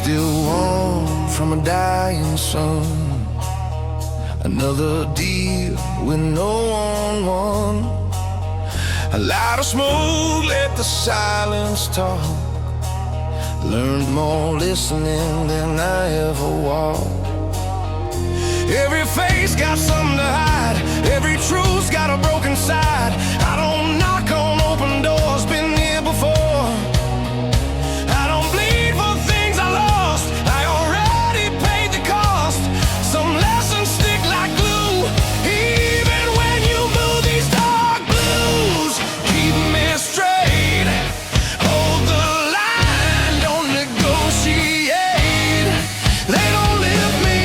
Still warm from a dying sun. Another deal with no one won. A lot of smoke, let the silence talk. Learned more listening than I ever walked. Every face got something to hide. Every truth's got a broken side. I don't knock on open doors, been here before. I don't bleed for things I lost. I already paid the cost. Some lessons stick like glue, even when you move these dark blues. Keep me straight, hold the line, don't negotiate. They don't lift me,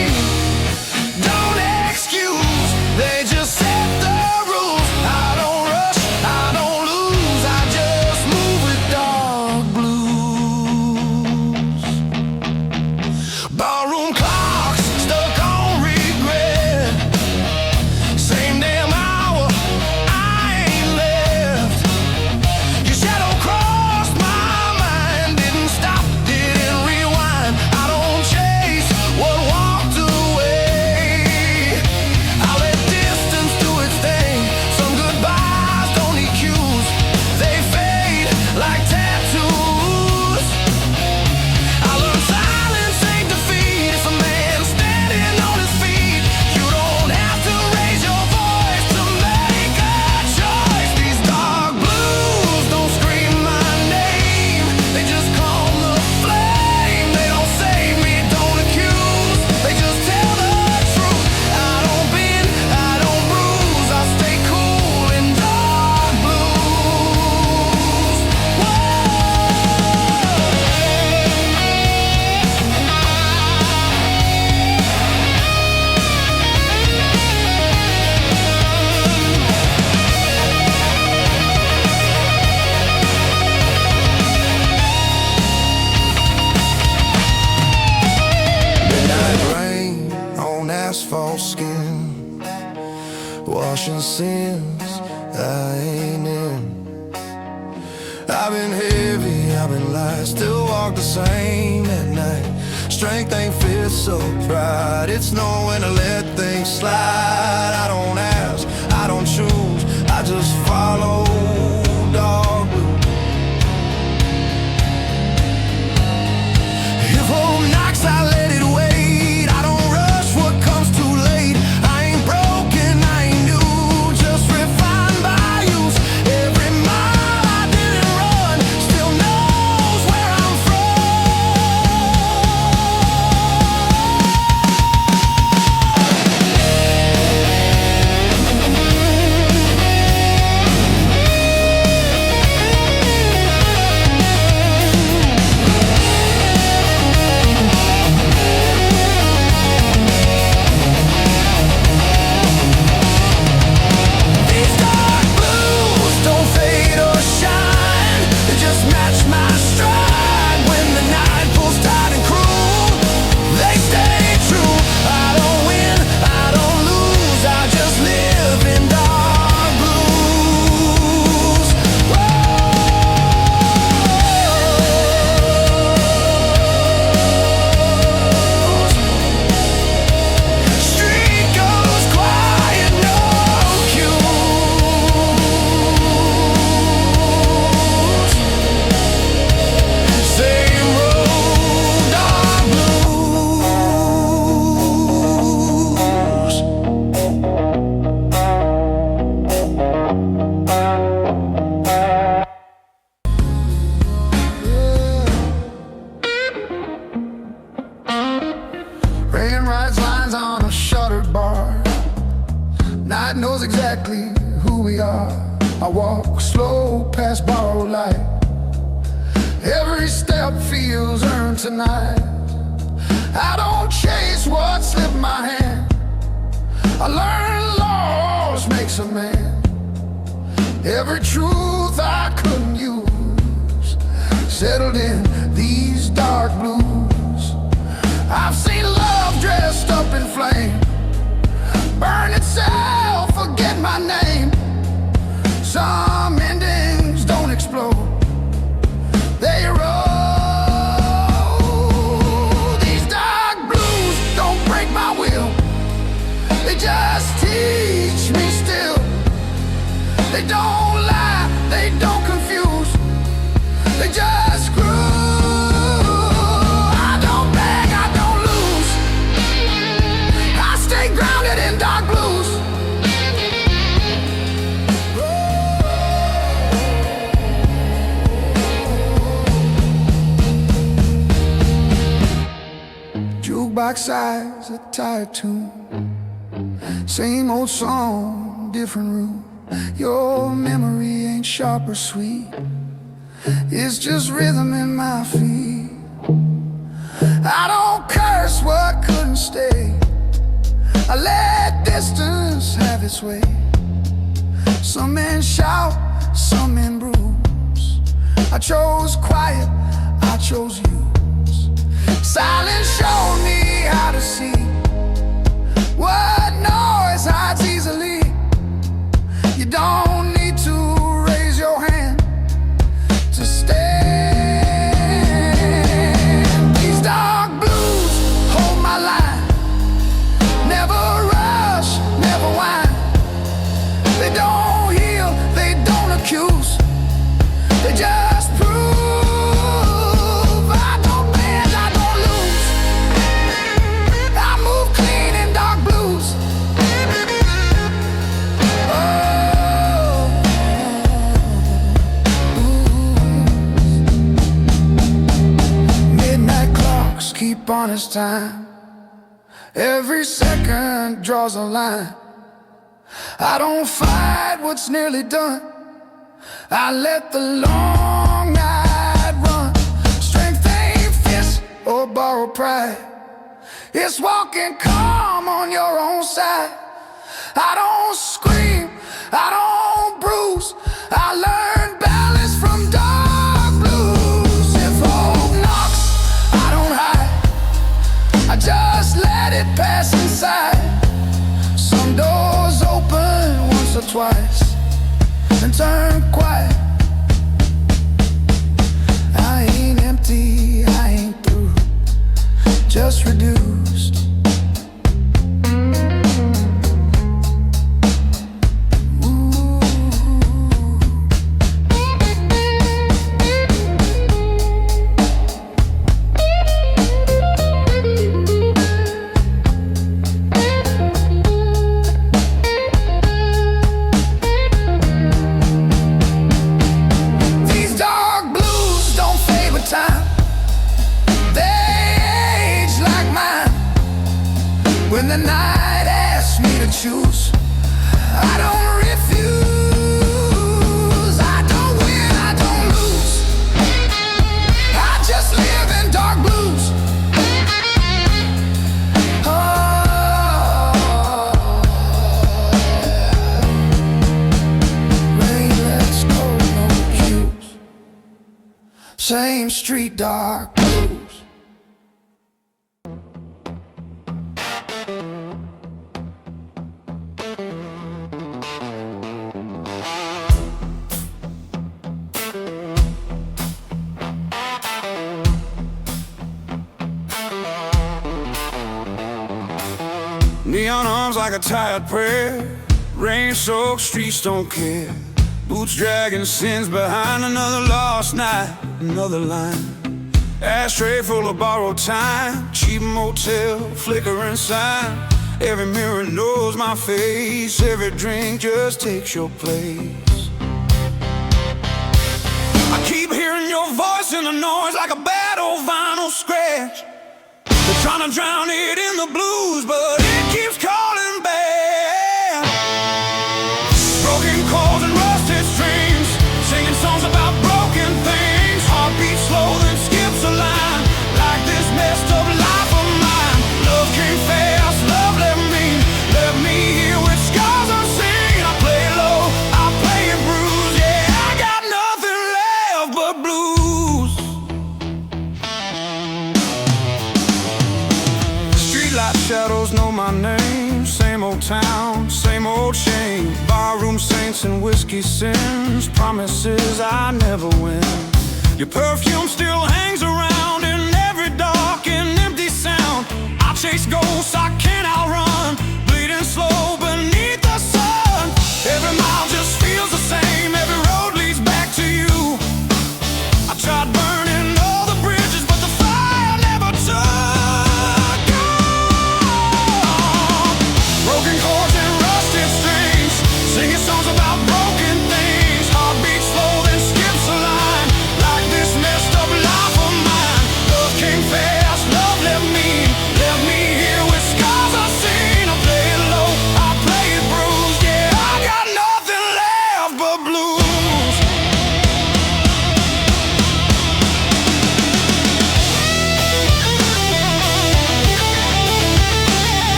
don't excuse, they just set the rules. I don't rush, I don't lose, I just move with dark blues. Ballroom clocks stuck on regret. Same damn hour, I ain't left. Your shadow crossed my mind, didn't stop, didn't rewind. I don't chase what walked away. I let distance do its thing. Some goodbyes don't need cues, they fade like tattoos. I learned silence ain't defeat. It's a man standing on his feet. You don't have to raise your voice to make a choice. These dark blues don't scream my name, they just calm the flame. They don't save me, don't accuse, they just tell the truth. I don't bend, I don't bruise, I stay cool in dark blues. Midnight rain on asphalt skin, washing sins I ain't in. I've been heavy, I've been light, still walk the same at night. Strength ain't fit, so pride, it's knowing to let things slide. I don't ask, I don't choose, I just follow dark blue. If hope knocks, I let it wait. I don't rush what comes too late. I ain't broken, I ain't new, just refined by use. Every mile I didn't run still knows where I'm These dark blues don't fade or shine, they just match my stride. When the night pulls tight and cruel, they stay true. I don't win, I don't lose, I just live in dark blues. Street goes quiet, no cues. Same road, dark blues. Rain writes lines on a shuttered bar. Night knows exactly who we are. I walk slow past borrowed light. Every step feels earned tonight. I don't chase what slipped my hand. I learned laws makes a man. Every truth I couldn't use settled in these dark blues. I've seen love dressed up in flame, burn itself, forget my name. Some endings don't explode, they roll. They don't lie, they don't confuse, they just groove. I don't beg, I don't lose, I stay grounded in dark blues. Jukebox size, a tired tune, same old song, different room. Your memory ain't sharp or sweet, it's just rhythm in my feet. I don't curse what couldn't stay, I let distance have its way. Some men shout, some men bruise, I chose quiet, I chose use. Silence showed me how to see what noise hides easily. You don't need to raise your hand to stand. These dark blues hold my line, never rush, never whine. They don't heal, they don't accuse, they just prove. I don't bend, I don't lose, I move clean in dark blues. Keep on his time, every second draws a line. I don't fight what's nearly done, I let the long night run. Strength ain't fist or borrowed pride, it's walking calm on your own side. I don't scream, I don't bruise, I learn balance from dark blues. If hope knocks, I don't hide, I just let it pass inside. Some doors open once or twice and turn quiet. I ain't empty, I ain't through, just reduced. When the night asks me to choose, I don't refuse. I don't win, I don't lose, I just live in dark blues. Oh, rain, let's go, no cues, same street, dark blues. Neon arms like a tired prayer, rain-soaked streets don't care. Boots dragging sins behind, another lost night, another line. Ashtray full of borrowed time, cheap motel, flickering sign. Every mirror knows my face, every drink just takes your place. I keep hearing your voice in the noise like a bad old vinyl scratch. They're trying to drown it in the blues, but it keeps calling back. Broken chords and rusted strings, singing songs about broken things. Heartbeat slow, then skips a line, like this messed up life of mine. Love came fast, love left me here with scars unseen. I play low, I play and bruise, yeah, I got nothing left but blues. Streetlight shadows know my name, same old town, same old shame. Barroom saints and whiskey sins, promises I never win. Your perfume still hangs around in every dark and empty sound. I chase ghosts I can't outrun, bleeding slow beneath the sun. Every mile just feels the same.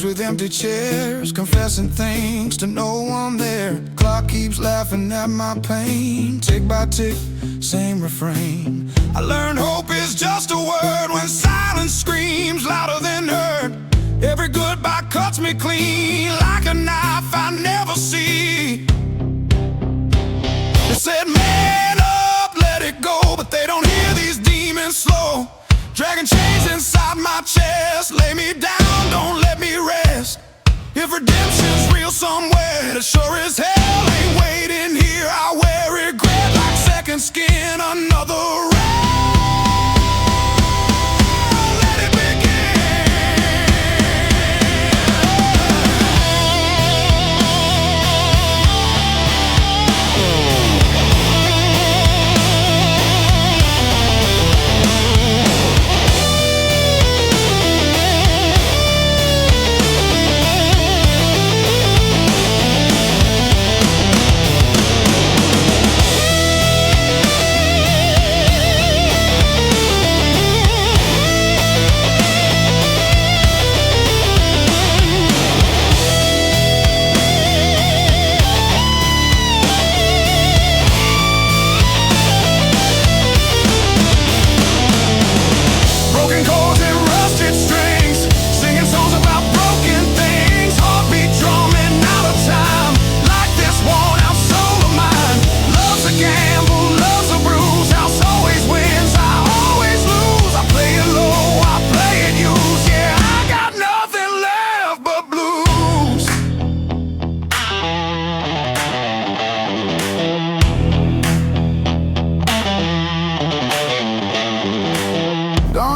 with empty chairs, confessing things to no one there. Clock keeps laughing at my pain. Tick by tick, same refrain. I learned hope is just a word when silence screams louder than heard. Every goodbye cuts me clean like a knife I never see. They said man up, let it go, but they don't hear these demons slow. Dragging chains inside my chest, lay me down, don't let me rest. If redemption's real somewhere, it sure as hell ain't waiting here. I wear regret like second skin, another rest.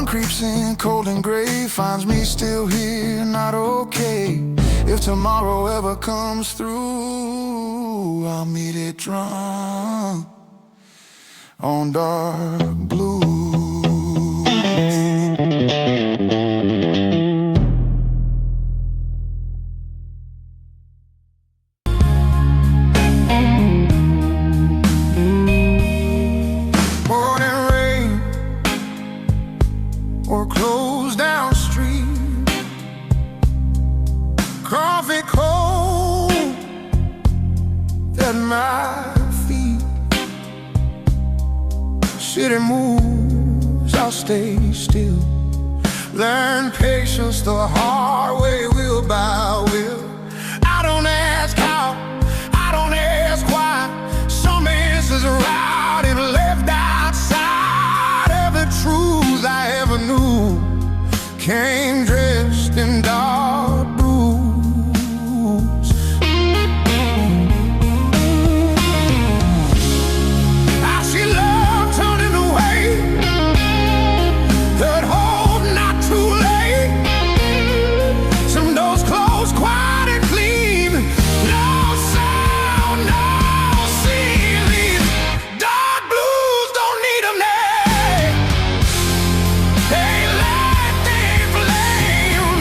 Creeps in cold and gray, finds me still here, not okay. If tomorrow ever comes through, I'll meet it drunk on dark blue. Or closed down street, coffee cold at my feet. City moves, I'll stay still. Learn patience the hard way, will by will. I don't ask how, I don't ask why. Some answers are out and left outside. Every truth I ever knew came dressed in dark blues. I see love turning away, that hope not too late. Some doors closed quiet and clean, no sound, no ceiling. Dark blues don't need them there. They light, they flame.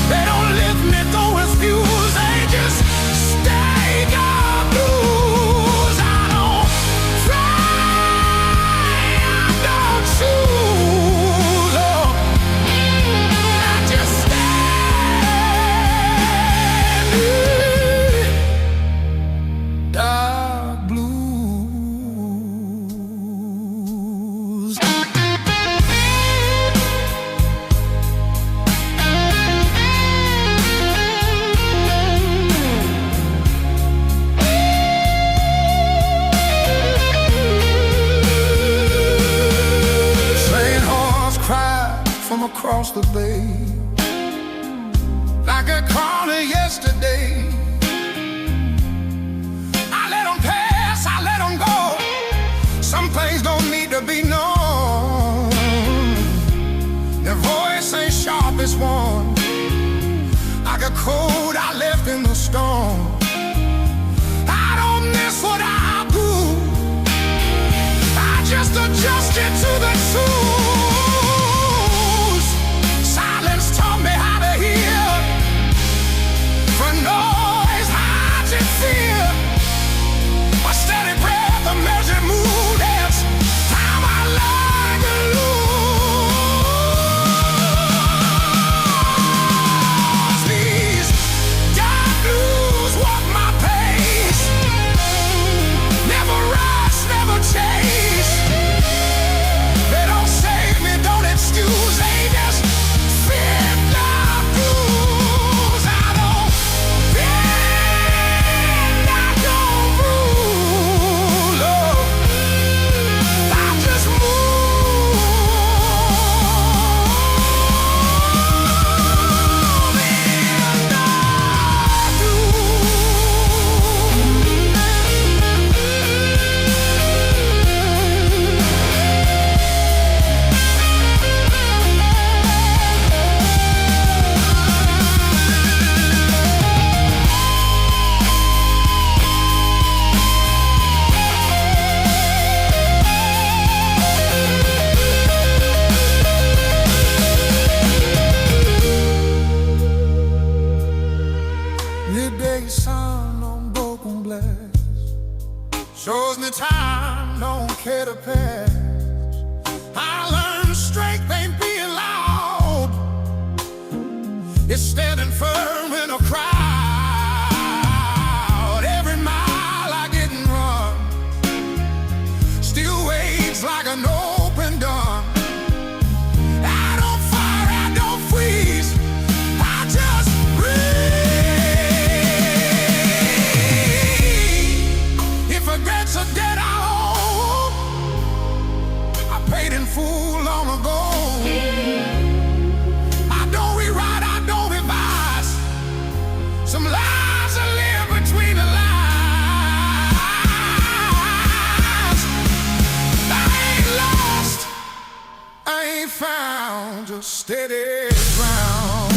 They don't lift me through its fuse. They just stay dark blues. I don't try, I don't choose. Oh, I just stand in dark blues. Train horns cry from across the bay, like a corner yesterday. I let them pass, I let them go. Some things don't need to be known. Their voice ain't sharp as one, like a code I left in the storm. I don't miss what I do, I just adjust it to the truth. Silence taught me how to hear, for noise hides in fear. A steady breath, a measured mood, it's time I learn to lose. Shows me time don't care to pass. I learned strength ain't being loud. It's standing firm in a crowd. Every mile I get and run still waits like an open gun. I don't fire, I don't freeze, I just breathe. If regrets are dead, I own I paid in full long ago. I don't rewrite, I don't revise. Some lies I live between the lines. I ain't lost, I ain't found, just steady ground.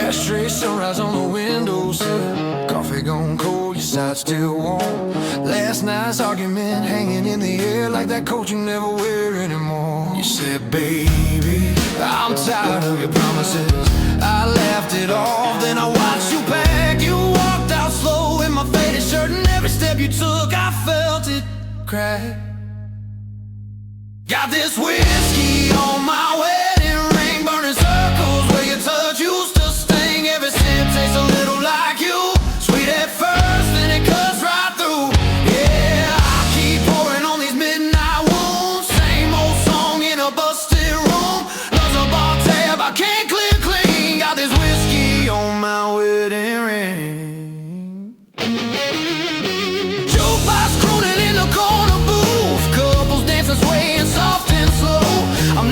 Ashtray, sunrise on the windowsill. Coffee gone cold, your side still warm. Last night's argument hanging in the air like that coat you never wear anymore. You said, baby, I'm tired of your promises. I laughed it off, then I watched you pack. You walked out slow in my faded shirt, and every step you took, I felt it crack. Got this whiskey on my wedding ring, burning circles where your touch used to sting. Every sip tastes a little like you, sweet at first, then it cuts right through. Yeah, I keep pouring on these midnight wounds. Same old song in a busted room. Love's a bar tab, I can't clear clean. Got this whiskey on my wedding ring. Jukebox crooning in the corner booth, couples dancing, swaying soft and slow. I'm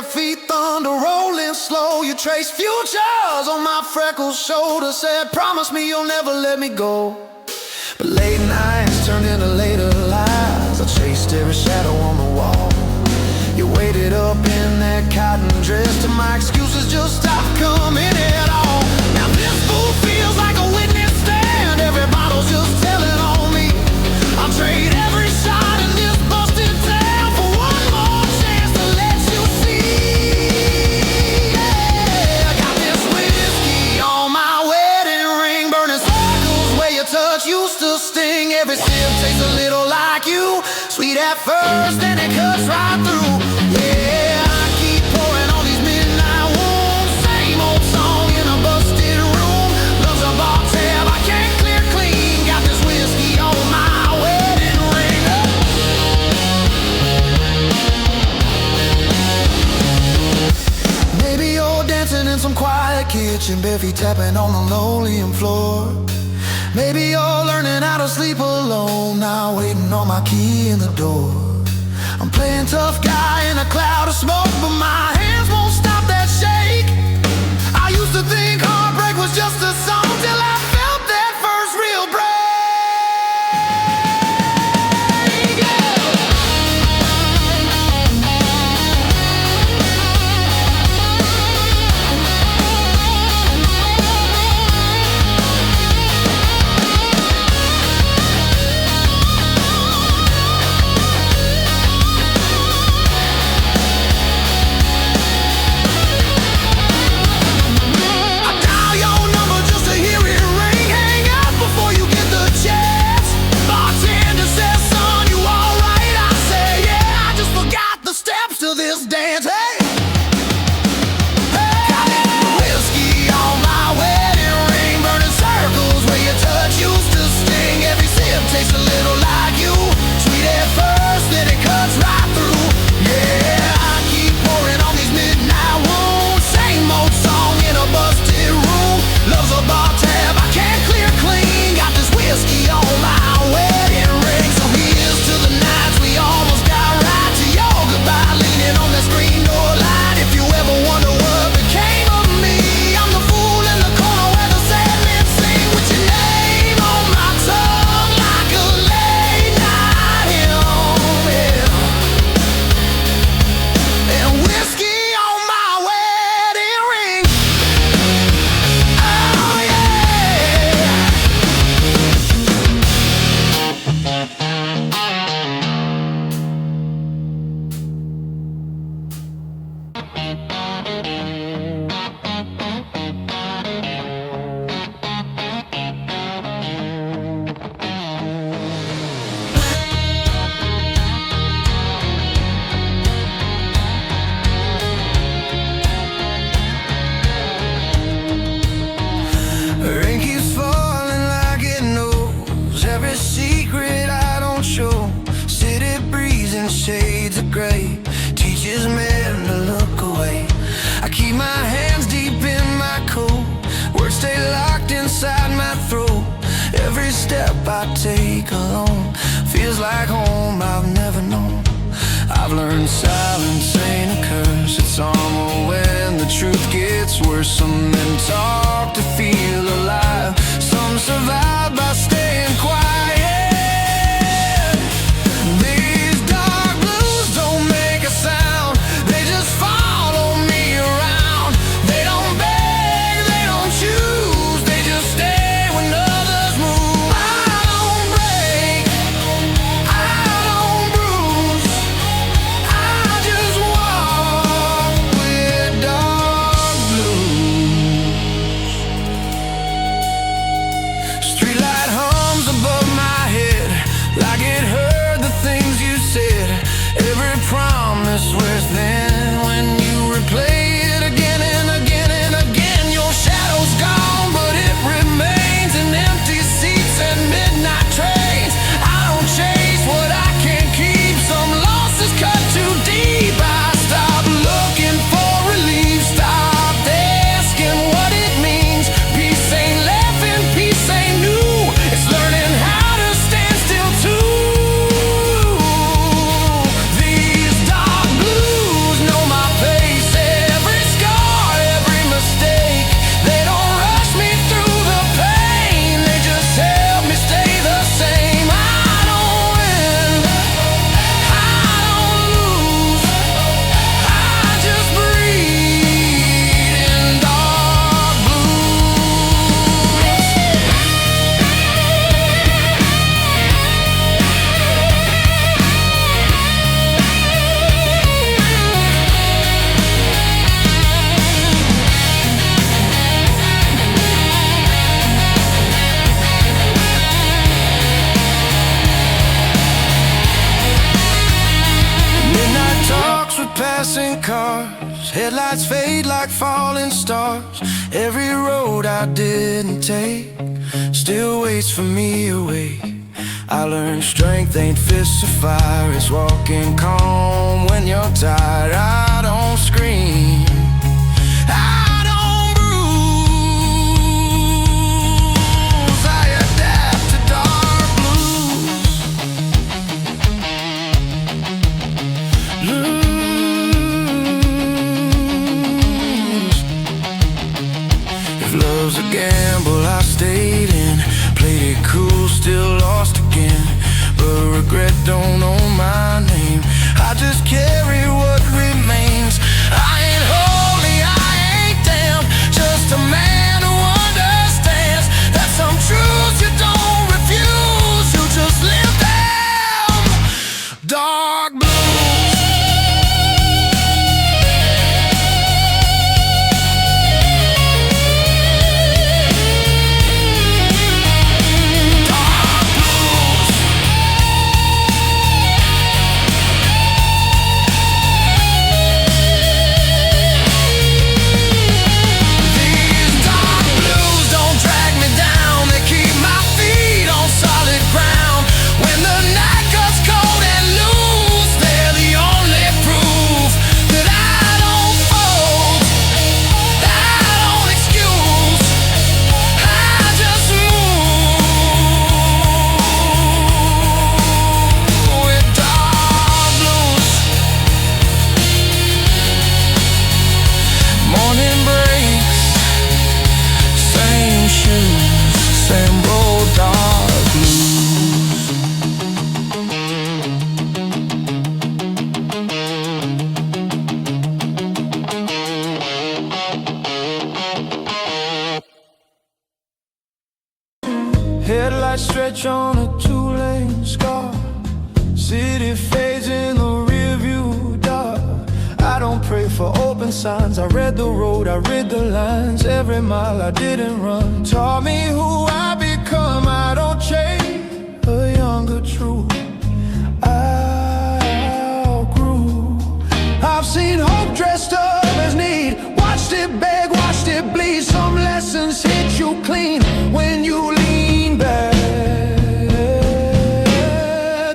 feet, thunder rolling slow. You trace futures on my freckled shoulder. Said, promise me you'll never let me go. But late nights turned into later lies. I chased every shadow on the wall. You waited up in that cotton dress till my excuses just stopped coming at all. Now this fool feels like a witness stand. Every bottle's just telling on me. I'll trade every shot in this busted town for one more chance to let you see. Yeah, I got this whiskey on my wedding ring, burning circles where your touch used to sting. Every sip tastes a little like you, sweet at first, then it cuts right through. Yeah, I keep pouring all these midnight wounds. Same old song in a busted room. Love's a bar tab I can't clear clean. Got this whiskey on my wedding ring. Maybe you're dancing in some quiet kitchen, bare feet tapping on the linoleum floor. Maybe you're learning how to sleep alone, now waiting on my key in the door. I'm playing tough guy in a cloud of smoke, but my hands won't stop that shake. I used to think heartbreak was just a song till I felt that first real break. This dance, hey! Got whiskey on my wedding ring, burning circles where your touch used to sting. Every sip tastes a little like you, sweet at first, then it cuts right through. Yeah, I keep pouring on these midnight wounds. Same old song in a busted room. Love's a bar tab I can't clear clean. Got this whiskey on my wedding ring. So here's to the nights we almost got right, to your goodbye leaning on that screen door light. If you ever wonder what became of me, I'm the fool in the corner where the sad men sing, with your name on my tongue like a late night hymn, yeah. And whiskey on my wedding ring. Oh yeah. Rain keeps falling like it knows every secret I don't show. City breeze in shades of gray teaches men to look away. I keep my hands deep in my coat, words stay locked inside my throat. Every step I take alone feels like home I've never known. I've learned silence ain't a curse, it's armor when the truth gets worse. Some men talk to feel alive, some survive by staying quiet. These dark blues don't make a sound, they just follow me around. They don't beg, they don't choose, they just stay when others move. I don't break, I don't bruise, I just walk with dark blues. Headlights fade like falling stars. Every road I didn't take still waits for me away. I learned strength ain't fists of fire. It's walking calm when you're tired. I don't scream, I don't bruise. I adapt to dark blues. Lose. If love's a gamble, I stayed in. Played it cool, still lost again. But regret don't own my name. I just carry what remains. I ain't holy, I ain't damned. Just a man who understands that some truths you don't refuse. You just live them. Dark blues. Headlights stretch on a two-lane scar. City fades in the rearview dark. I don't pray for open signs. I read the road, I read the lines. Every mile I didn't run taught me who I become. I don't chase a younger truth. I outgrew. I've seen hope dressed up as need. Watched it beg, watched it bleed. Some lessons hit you clean when you lean back.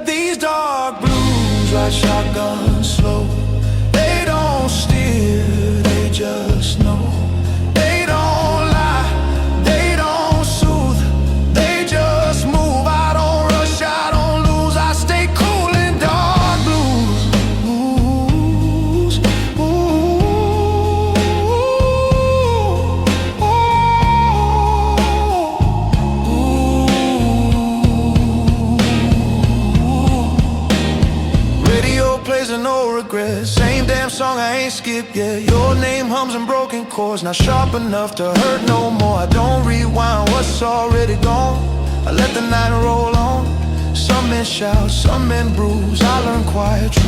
These dark blues like shotguns slow. They don't steer, they just know. They don't lie, they don't soothe. They just move. I don't rush, I don't lose. I stay cool in dark blues. Ooh, plays and no regrets. Same damn song I ain't skipped yet. Your name hums in broken chords, not sharp enough to hurt no more. I don't rewind what's already gone. I let the night roll on. Some men shout, some men bruise. I learned quiet truth.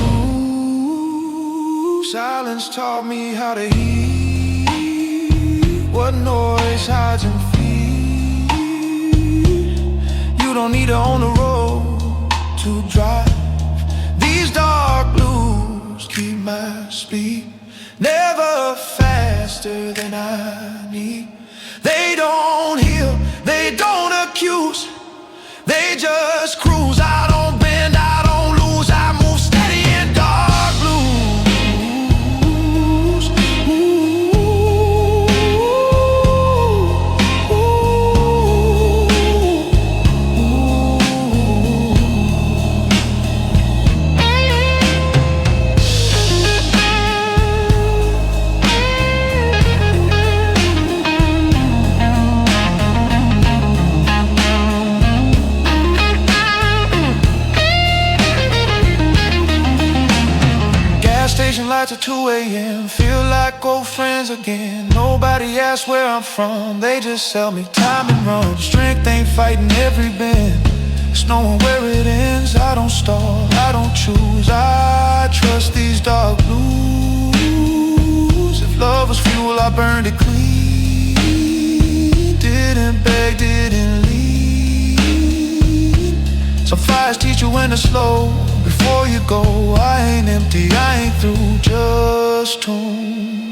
Silence taught me how to hear what noise hides in fear. You don't need to own the road to drive. These dark blues keep my speed never faster than I need. They don't heal, they don't accuse. They just cruise. I don't bend, I don't lose. I move steady in dark blues. Station lights at 2 a.m. Feel like old friends again. Nobody asks where I'm from. They just sell me time and run. Strength ain't fighting every bend. It's knowing where it ends. I don't stall, I don't choose. I trust these dark blues. If love was fuel, I burned it clean. Didn't beg, didn't leave. Some fires teach you when to slow. Before you go, I ain't empty, I ain't through, just tuned.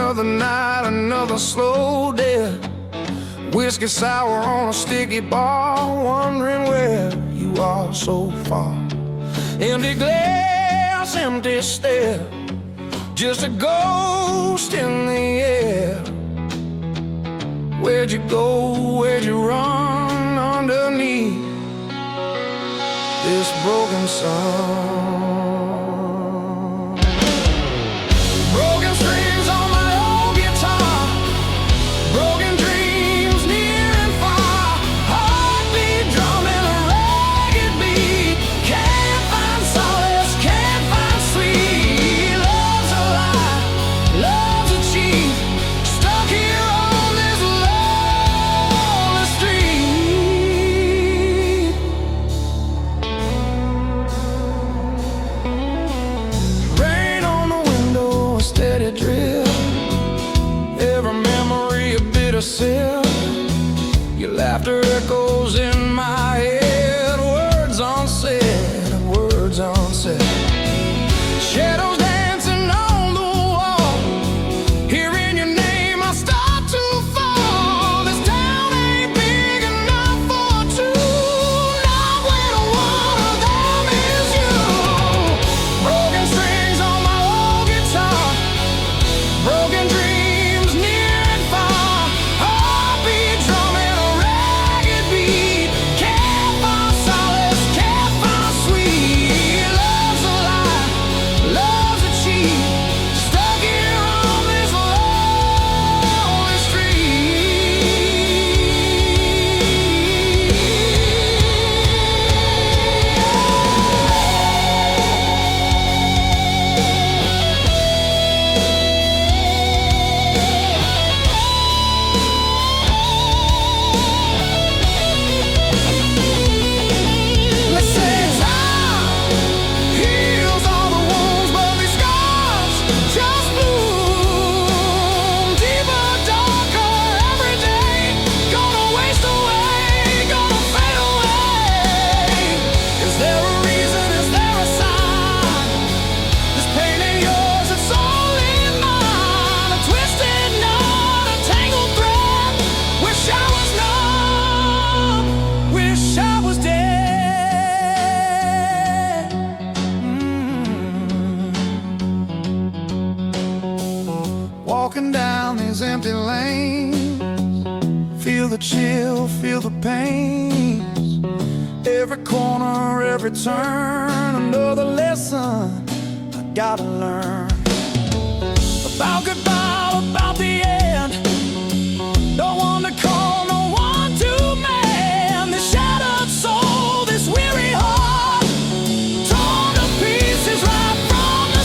Another night, another slow death. Whiskey sour on a sticky bar, wondering where you are so far. Empty glass, empty stare, just a ghost in the air. Where'd you go, where'd you run underneath this broken sun? Broken strings on my old guitar, broken dreams near and far, heartbeat drumming a ragged beat. Can't find solace, can't find sleep. Love's a lie, love's a cheat, stuck here on this lonely street. Rain on the window, a steady drip, every memory a bitter sip. Your laughter echoes in my head, words unsaid, words unsaid. Shadows dancing on the wall, hearing your name I start to fall. This town ain't big enough for two, not when one of them is you. Broken strings on my old guitar, broken dreams near and far, heartbeat drumming a ragged beat. Can't find solace, can't find sweet. Love's a lie, love's a cheat, stuck here on this lonely Let's say time heals all the wounds, but these scars just bloom deeper, darker every day. Gonna waste away, gonna fade away. Is there a reason? Is there a sign? This pain ain't yours, it's only mine. A twisted knot, a tangled thread. Wish I was numb, wish I was dead. Walking down these empty lanes, feel the chill, feel the pains. Every corner, every turn, another lesson I gotta learn. About goodbye, about the end. No one to call, no one to mend. This shattered soul, this weary heart, torn to pieces right from the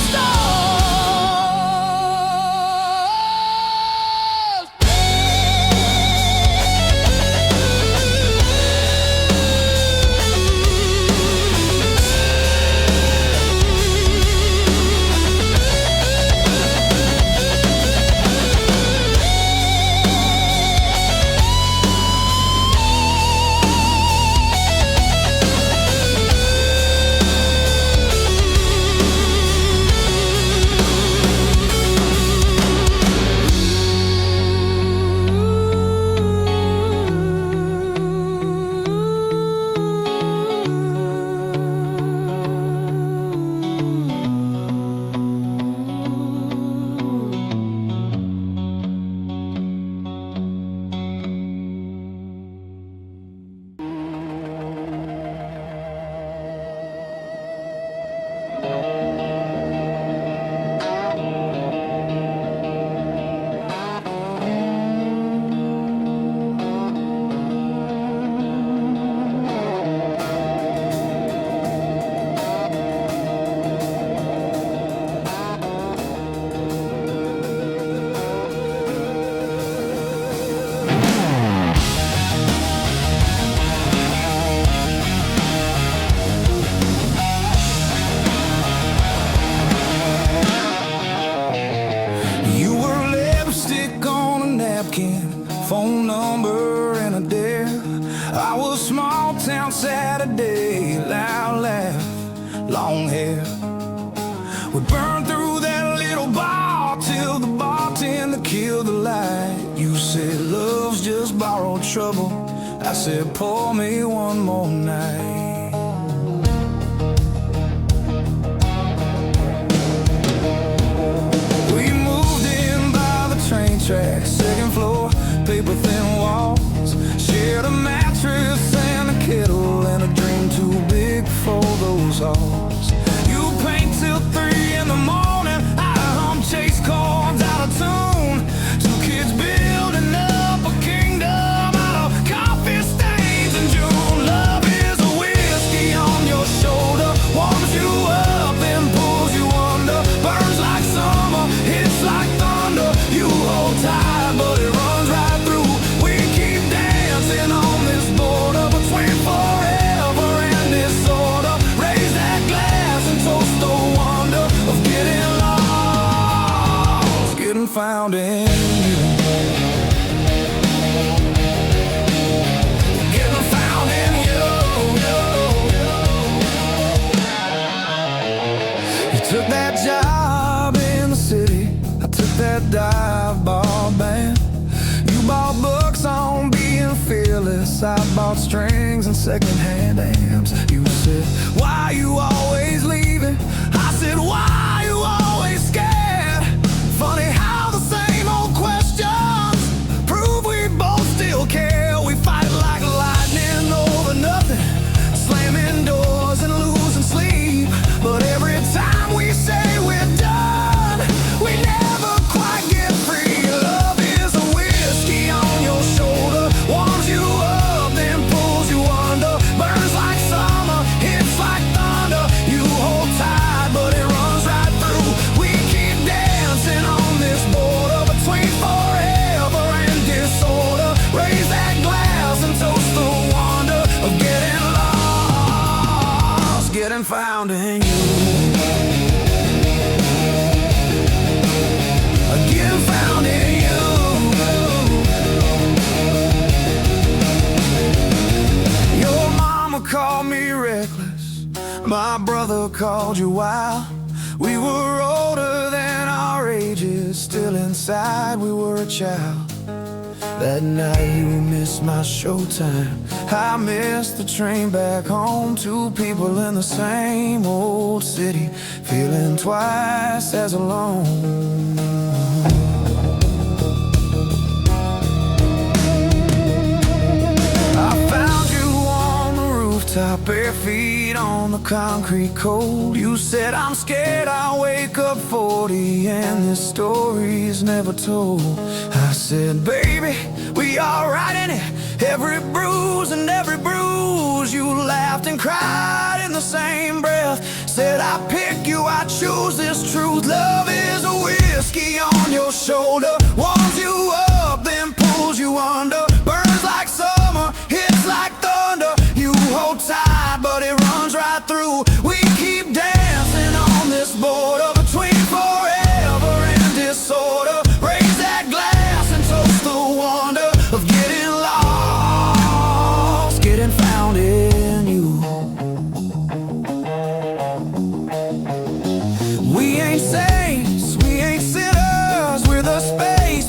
phone number and a dare. I was small town Saturday, loud laugh, long hair. We burned through that little bar till the bartender said, pour me one more night. We moved in by the train tracks, second floor, paper thin walls. Shared a mattress and a kettle and a dream too big for those halls. You paint till 3 in the morning, I hum chase chords out of tune. Two kids building up a kingdom out of coffee stains in June. Love is a whiskey on your shoulder, warms you up and pulls you under. Burns like summer, hits like thunder. You hold tight, but it runs right through. We keep dancing on this border between forever and disorder. Raise that glass and toast the wonder of getting lost, getting found in you. Getting found in you. You took that job in the city, I took that dive bar band. You bought books on being fearless, I bought strings and secondhand amps. You said, why you always leaving? I said, why you always scared? Funny how the same old questions prove we both still care. We fight like lightning over nothing, slamming doors and losing sleep. But every time we say we're done, we never quite get free. Love is a whiskey on your shoulder, warms you up, then pulls you under. Burns like summer, hits like thunder. You hold tight, but it runs right through. We keep dancing on this border between forever and disorder. Raise that glass and toast the wonder of getting lost, getting found in you. Getting found in you. Your mama called me reckless, my brother called you wild. We were older than our ages, still inside we were a child. That night you missed my showtime, I missed the train back home. Two people in the same old city, feeling twice as alone. I found you on the rooftop, bare feet on the concrete cold. You said, I'm scared I'll wake up 40 and this story's never told. I said, baby, we are right in it, every bruise and every bruise. You laughed and cried in the same breath, said, I pick you, I choose this truth. Love is a whiskey on your shoulder, warms you up, then pulls you under. Burns like summer, hits like thunder. You hold tight, but it runs right through. We keep dancing on this border between forever and disorder. Raise that glass and toast the wonder of getting lost, getting found in you. We ain't saints, we ain't sinners, we're the space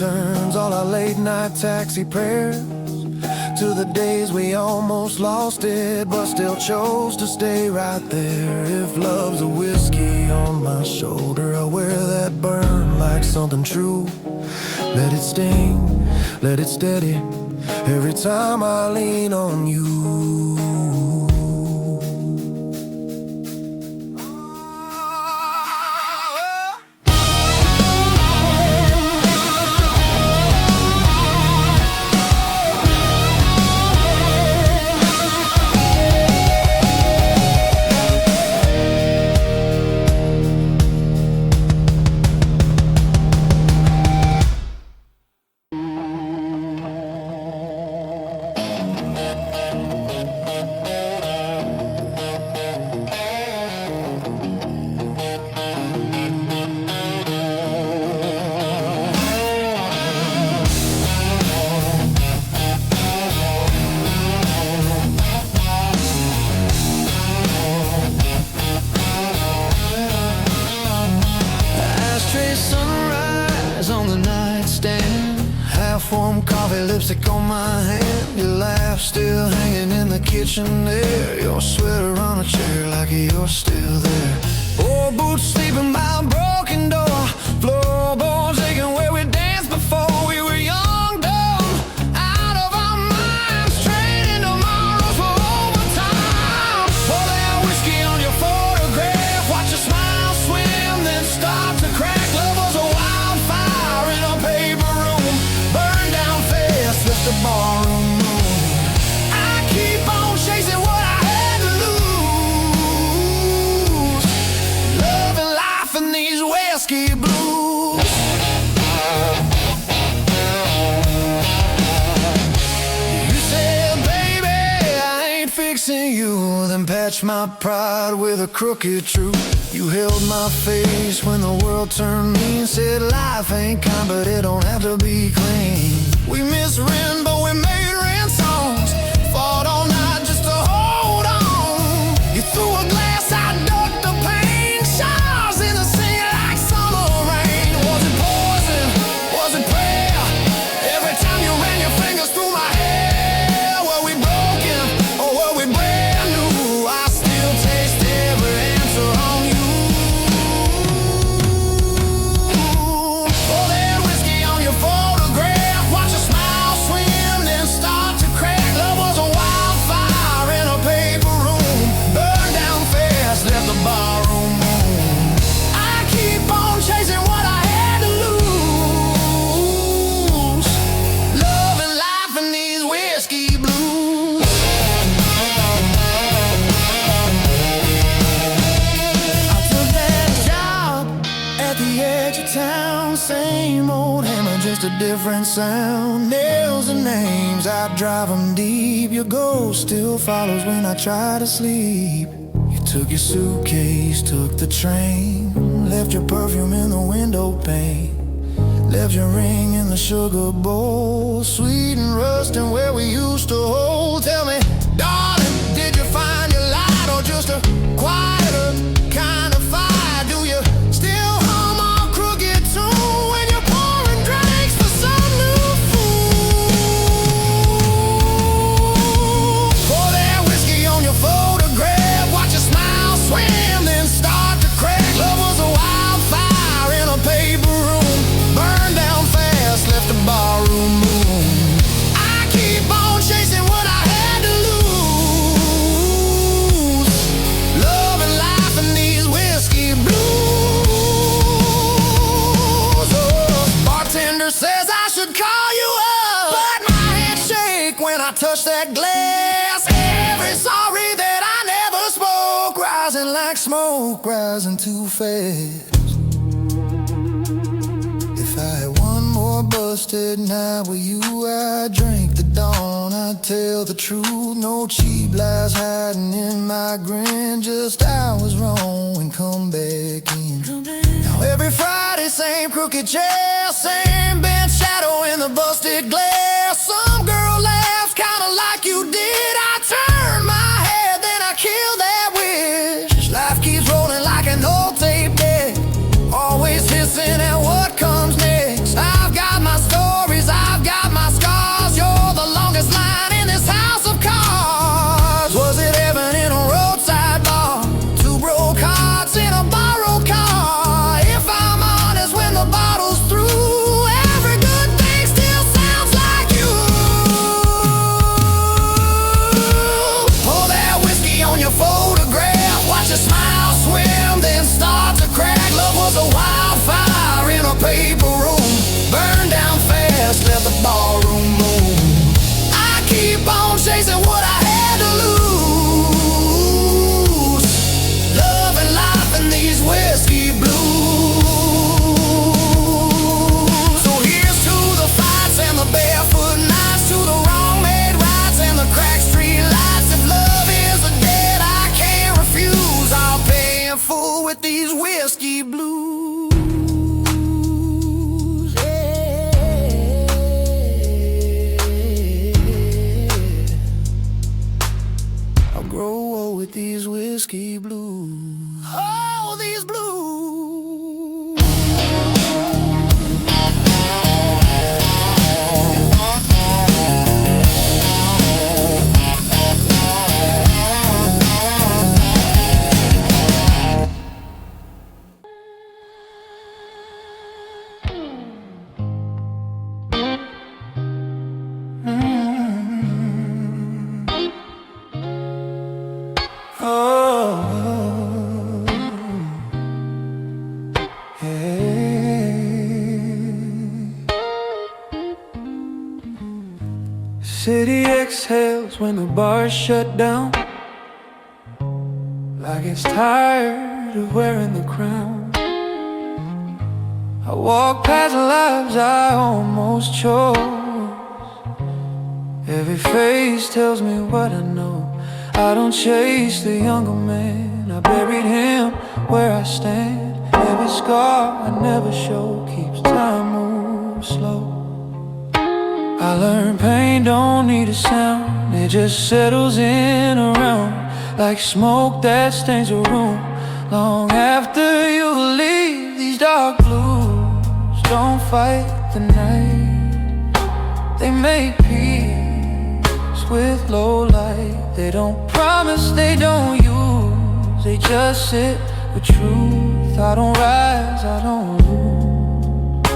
returns all our late night taxi prayers to the days we almost lost it, but still chose to stay right there. If love's a whiskey on my shoulder, I'll wear that burn like something true. Let it sting, let it steady every time I lean on you. Warm coffee, lipstick on my hand. Your laugh still hanging in the kitchen there. Your sweater on a chair like you're still there. Old boots sleeping by a broken door. Floorboards aching where we danced before we were young, dumb, out of our minds, trading tomorrows for overtime. Pour that whiskey on your photograph, watch your smile swim, then start to crack. Love was a wildfire in a paper room, burned down fast, left the barroom moon. I keep on chasing what I had to lose. Love and life and these whiskey blues. You said, baby, I ain't fixing you, then patched my pride with a crooked truth. You held my face when the world turned mean, said life ain't kind, but it don't have to be clean. We misread, but we made rent songs, fought all night just to hold on. You threw a glass, I ducked the pain, showers in the sink like summer rain. Was it poison? Was it prayer? Every time you ran your fingers through my hair. Were we broken or were we brand new? I still taste every answer on you. Pour that whiskey on your photograph, watch your smile swim, then start to crack. Love was a wildfire in a paper room, burned down fast, left the barroom moon. I keep on chasing what I had to lose. Love and life and these whiskey blues. I took that job at the edge of town, same old hammer, just a different sound. Nails and names, I drive them deep. Your ghost still follows when I try to sleep. You took your suitcase, took the train, left your perfume in the window pane, left your ring in the sugar bowl, sweet and rusting where we used to hold. Tell me, darling, did you find your light or just a quieter kind of fire? Do you still hum on crooked tune when you're pouring drinks for some new fool? Pour that whiskey on your photograph, watch your smile swim, then start to crack. Love was a wildfire in a paper room, burned down fast, left the barroom moon. I keep on chasing what I had to lose. Love and life and these whiskey blues. Oh, bartender says I should call you up, but my head shake when I touch that glass. Every sorry that I never spoke, rising like smoke, rising too fast. If I had one more busted night with you, I'd drink the dawn, I'd tell the truth. No cheap lies hiding in my grin, just I was wrong and come back in. Now every Friday, same crooked chair, same bench shadow in the busted glass. Some girl laughs kinda like you did. I turn my head, then I kill that wish. Life keeps rolling like an old tape deck, always hissing at what comes next. I've got my story whiskey blues. Oh, these blues. City exhales when the bars shut down, like it's tired of wearing the crown. I walk past lives I almost chose. Every face tells me what I know. I don't chase the younger man, I buried him where I stand. Every scar I never show keeps time moving slow. I learned pain don't need a sound, it just settles in around, like smoke that stains a room long after you leave. These dark blues don't fight the night, they make peace with low light. They don't promise, they don't use, they just sit with truth. I don't rise, I don't lose,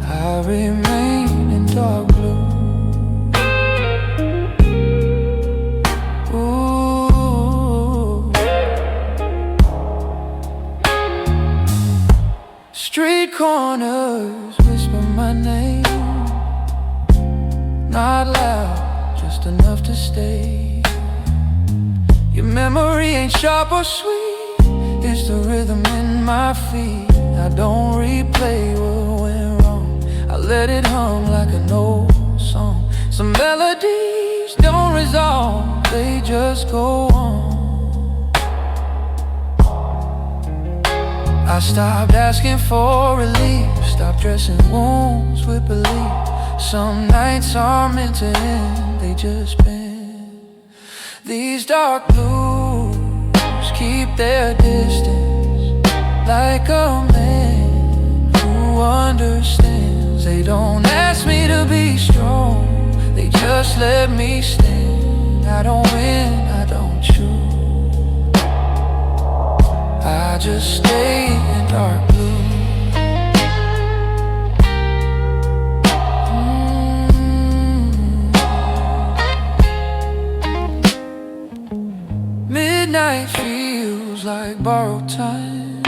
I remain in dark blue. Ooh. Street corners whisper my name, not loud, just enough to stay. Your memory ain't sharp or sweet, it's the rhythm in my feet. I don't replay what went wrong, I let it hum like an old song. Some melodies don't resolve, they just go on. I stopped asking for relief, stopped dressing wounds with belief. Some nights are meant to end, they just bend. These dark blues keep their distance, like a man who understands. They don't ask me to be strong, they just let me stand. I don't win, I don't choose, I just stay in dark blue. Midnight feels like borrowed time,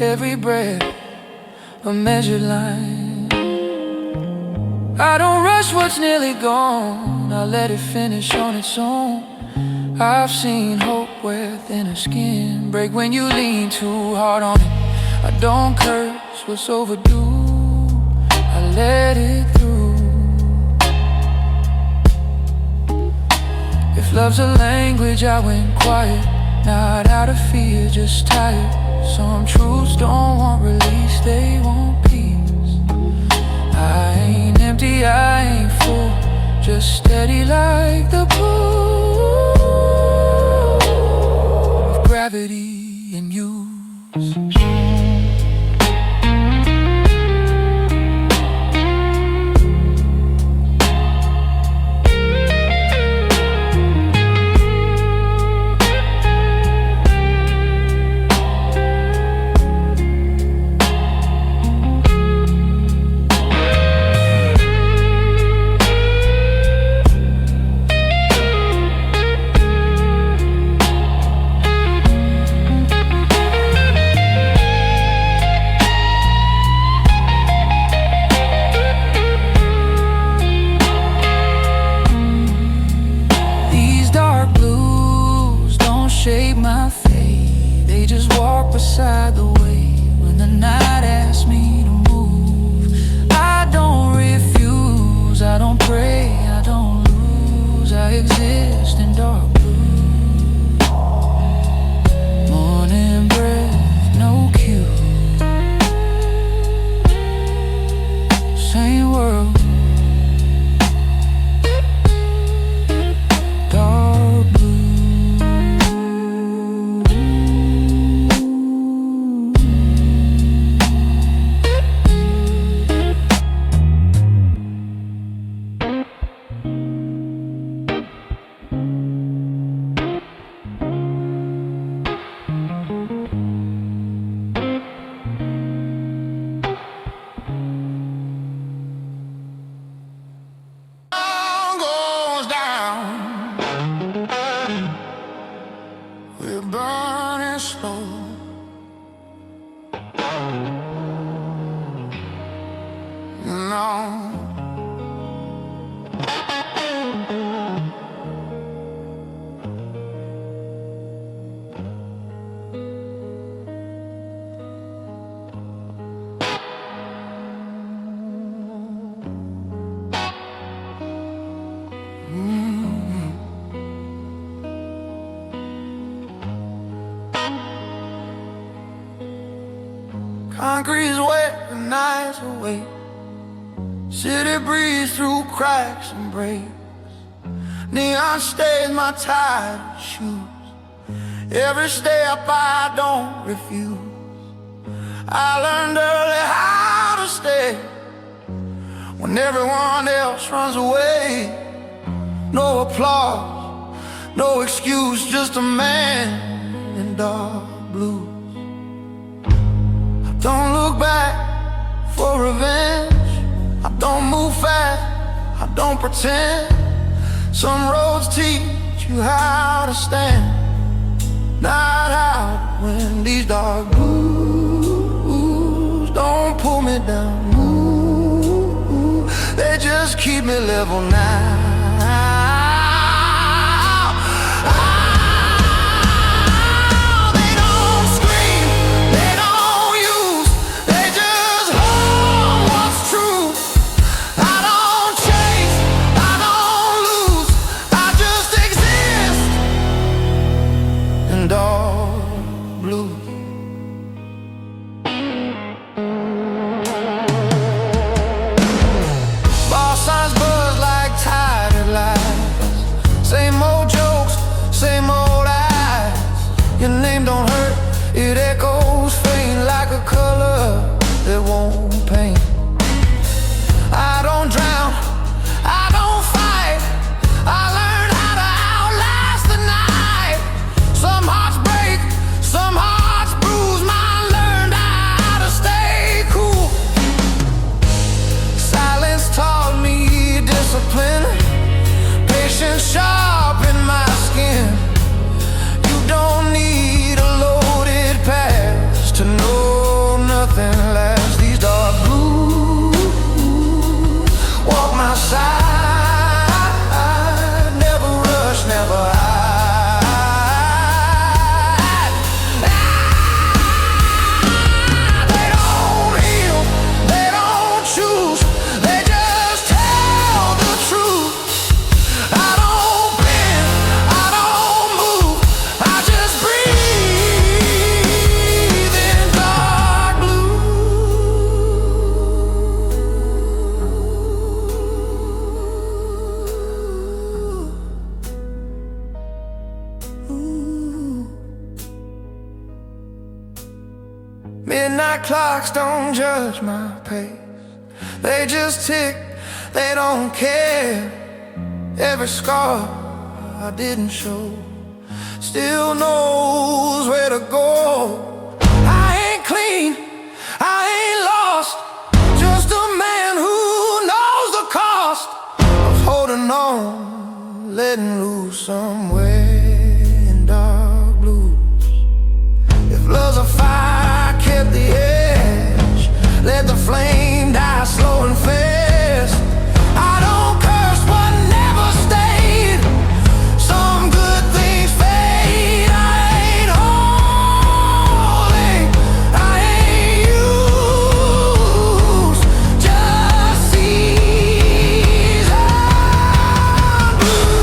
every breath a measured line. I don't rush what's nearly gone, I let it finish on its own. I've seen hope wear thinner skin, break when you lean too hard on it. I don't curse what's overdue, I let it through. If love's a language, I went quiet, not out of fear, just tired. Some truths don't want release, they want peace. I ain't empty, I ain't full, just steady like the pull of gravity and use. on. Concrete's wet, the nights away. City breeze through cracks and breaks. Neon stains my tired shoes. Every step I don't refuse. I learned early how to stay when everyone else runs away. No applause, no excuse, just a man in dark blue. Don't look back for revenge. I don't move fast, I don't pretend. Some roads teach you how to stand. Not out when these dark blues don't pull me down. Ooh, they just keep me level now. Midnight clocks don't judge my pace. They just tick, they don't care. Every scar I didn't show still knows where to go. I ain't clean, I ain't lost, just a man who knows the cost of holding on, letting loose somewhere in dark blues. If love's a fire, kept the edge, let the flame die slow and fast. I don't curse what never stayed. Some good things fade. I ain't holy, I ain't used, just seasoned blue.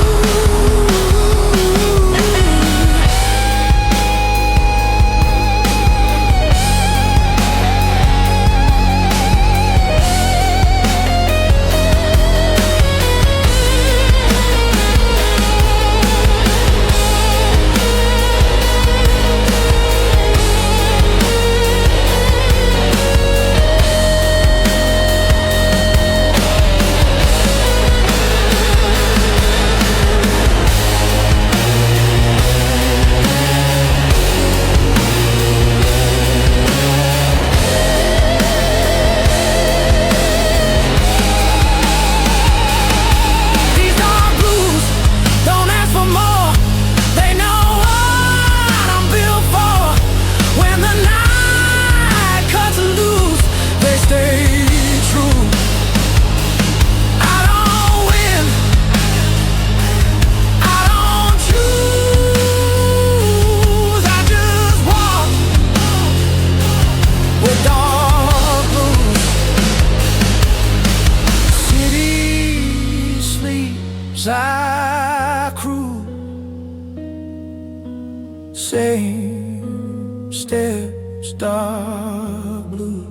dark blues.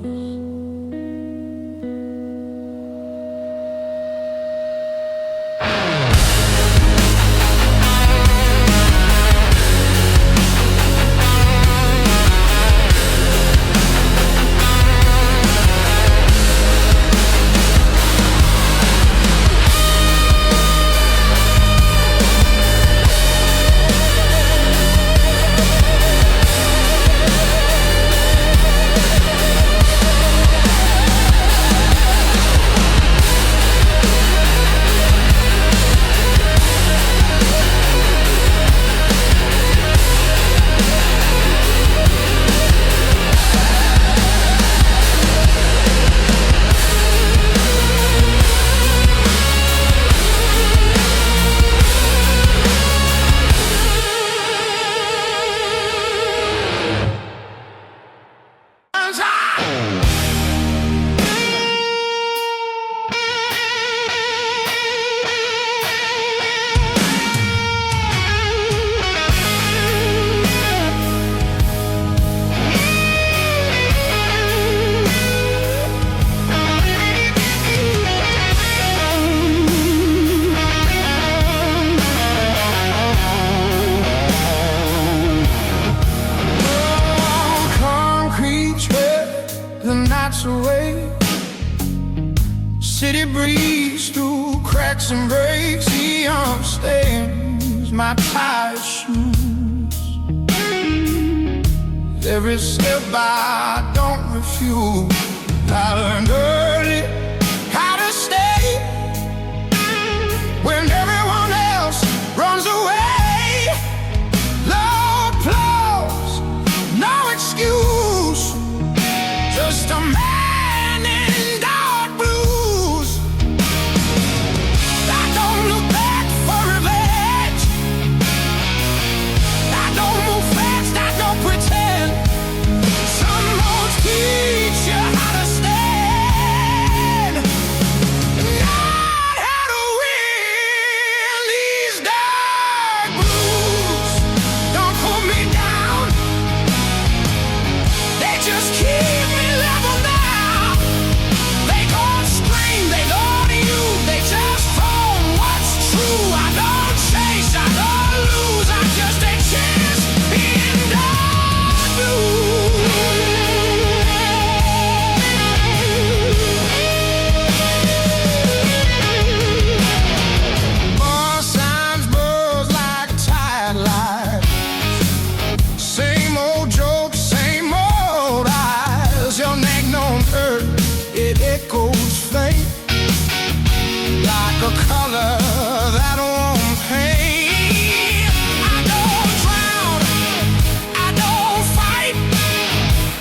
Away. City breeze through cracks and breaks, neon stains my tired shoes. Every step I don't refuse. I learned early how to stay when everyone else runs away. Low applause, no excuse, just a man in dark blues. I don't look back for revenge. I don't move fast, I don't pretend. Some roads teach you how to stand, not how to win. These dark blues don't pull me down, they just keep me level now. They don't scream, they don't you, they just phone what's true. I don't chase, I don't lose, I just take chance in dark blue. Bar signs buzz like tide lights. Same old jokes, same old eyes. Your name don't hurt, it echoes faint, like a color that won't paint. I don't drown, I don't fight,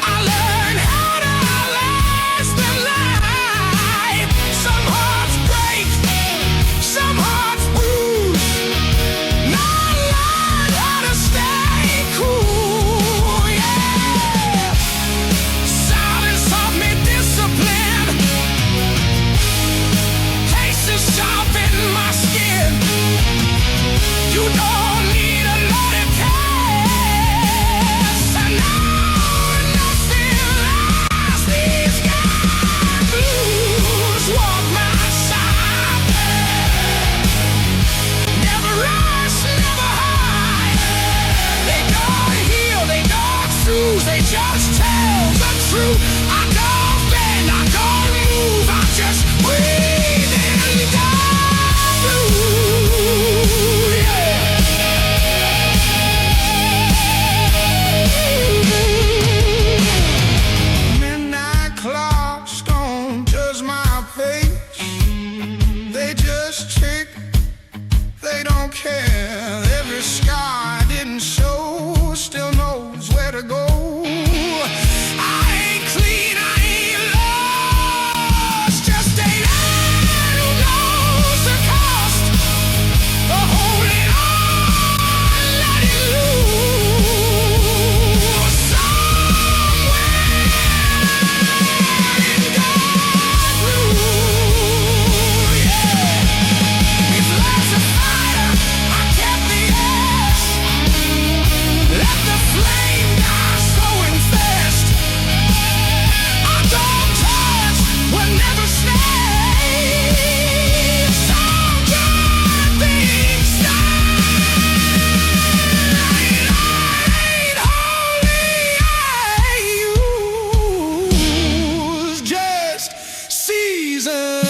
I learn how to last in life. Some hearts break, some hearts bruise. Now I learn how to stay cool, yeah. Silence taught me discipline. Cases sharpen my skin. You don't need a loaded case, and now nothing lasts. These dark blues walk my side. Never rush, never hide. They don't heal, they don't choose, they just tell the truth. I don't bend, I don't move, I just breathe in dark blue, yeah. Midnight clocks don't judge my pace, they just tick, they don't care. Every scar I didn't show still knows where to go. I ain't clean, I ain't lost, just a man who knows the cost of holding on, letting loose. Somewhere in dark blue, yeah. If life's a fire, I kept the ash. season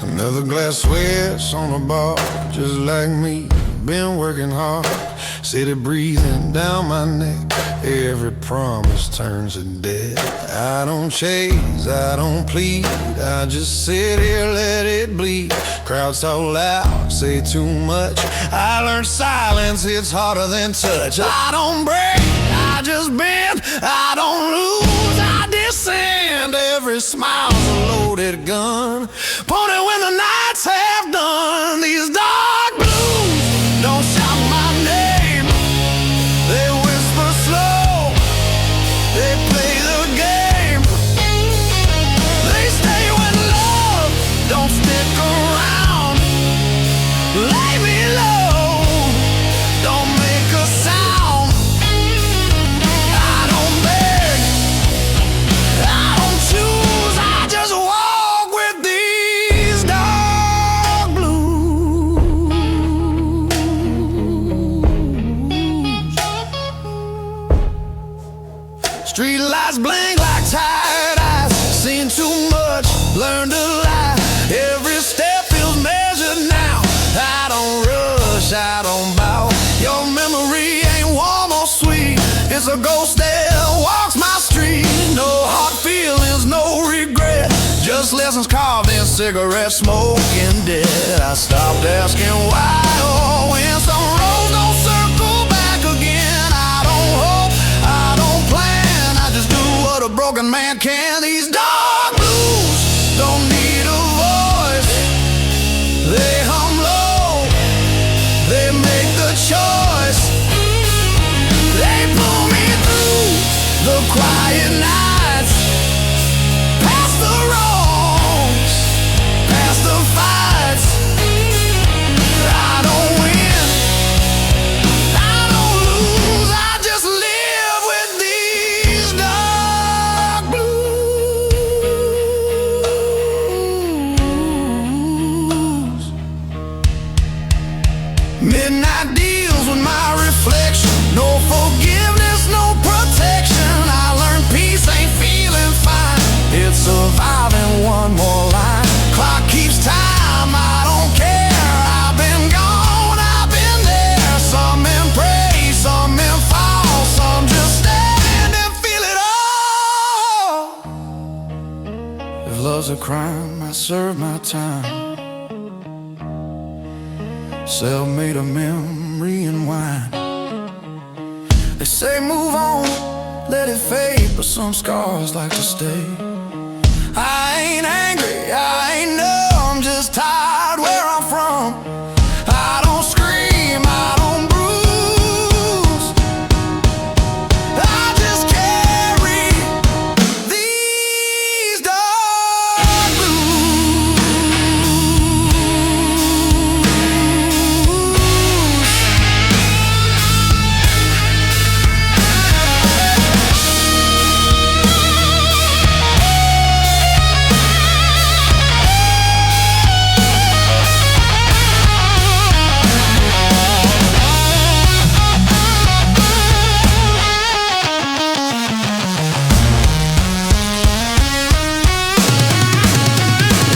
Another glass sweats on the bar, just like me. Been working hard, sit it breathing down my neck. Every promise turns to debt. I don't chase, I don't plead, I just sit here, let it bleed. Crowds talk loud, say too much. I learned silence hits harder than touch. I don't break, I just bend. I don't lose, I descend. Every smile's a loaded gun, pointed when the nights have done. These dark blues don't shout my name, they whisper slow, they play the game. They stay when love learn to lie. Every step feels measured now. I don't rush, I don't bow. Your memory ain't warm or sweet. It's a ghost that walks my street. No hard feelings, no regret. Just lessons carved in cigarette smoke and dead. I stopped asking why or when. Some roads don't circle back again. I don't hope, I don't plan. I just do what a broken man can. These dark blues don't need a voice. They hum low, they make the choice. They pull me through the quiet nights, past the wrongs, past the fights. I don't win, I don't lose. I just live with these dark blues. Midnight deals with my reflection. No forgiveness, no protection. I learned peace ain't feeling fine. It's surviving one more line. Clock keeps time, I don't care. I've been gone, I've been there. Some in praise, some in fall. Some just stand and feel it all. If love's a crime, I serve my time. Self-made a memory and wine. They say move on, let it fade, but some scars like to stay. I ain't angry, I ain't numb, just tired where I'm from. I don't scream, I don't bruise. I just carry these dark blues.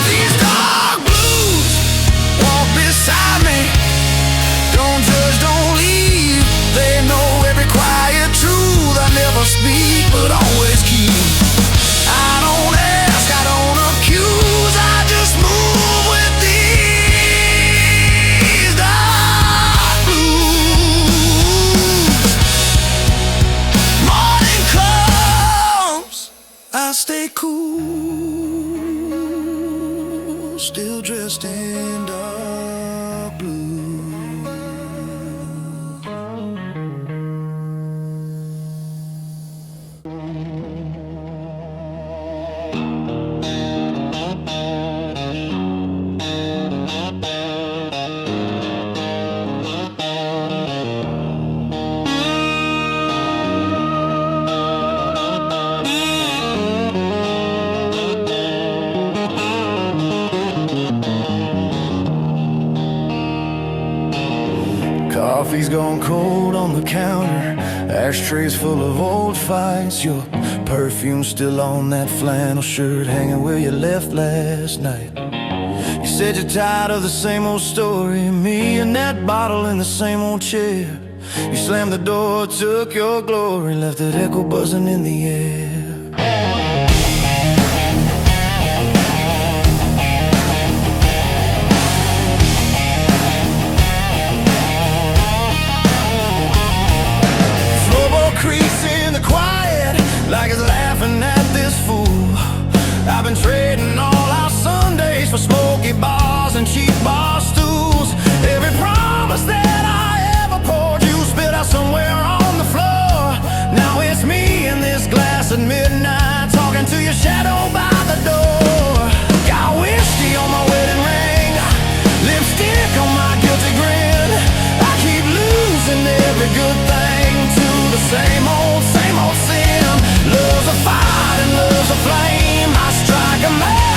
These dark blues walk beside me. Don't judge, don't leave. They know every quiet truth I never speak, but always keep. I don't ask, I don't accuse. I just move with these dark blues. Morning comes, I stay cool, still dressed in dark blue. Coffee's gone cold on the counter. Ashtrays full of old fights. Your perfume still on that flannel shirt, hanging where you left last night. You said you're tired of the same old story, me and that bottle in the same old chair. You slammed the door, took your glory, left that echo buzzing in the air. Crease in the quiet, like it's laughing at this fool. I've been trading all our Sundays for smoky bars and cheap bar stools. Every promise that I ever poured, you spit out somewhere on the floor. Now it's me in this glass at midnight, talking to your shadow by the door. Got whiskey on my wedding ring, lipstick on my guilty grin. I keep losing every good thing to the same old sin. Love's a fight and love's a flame. I strike a match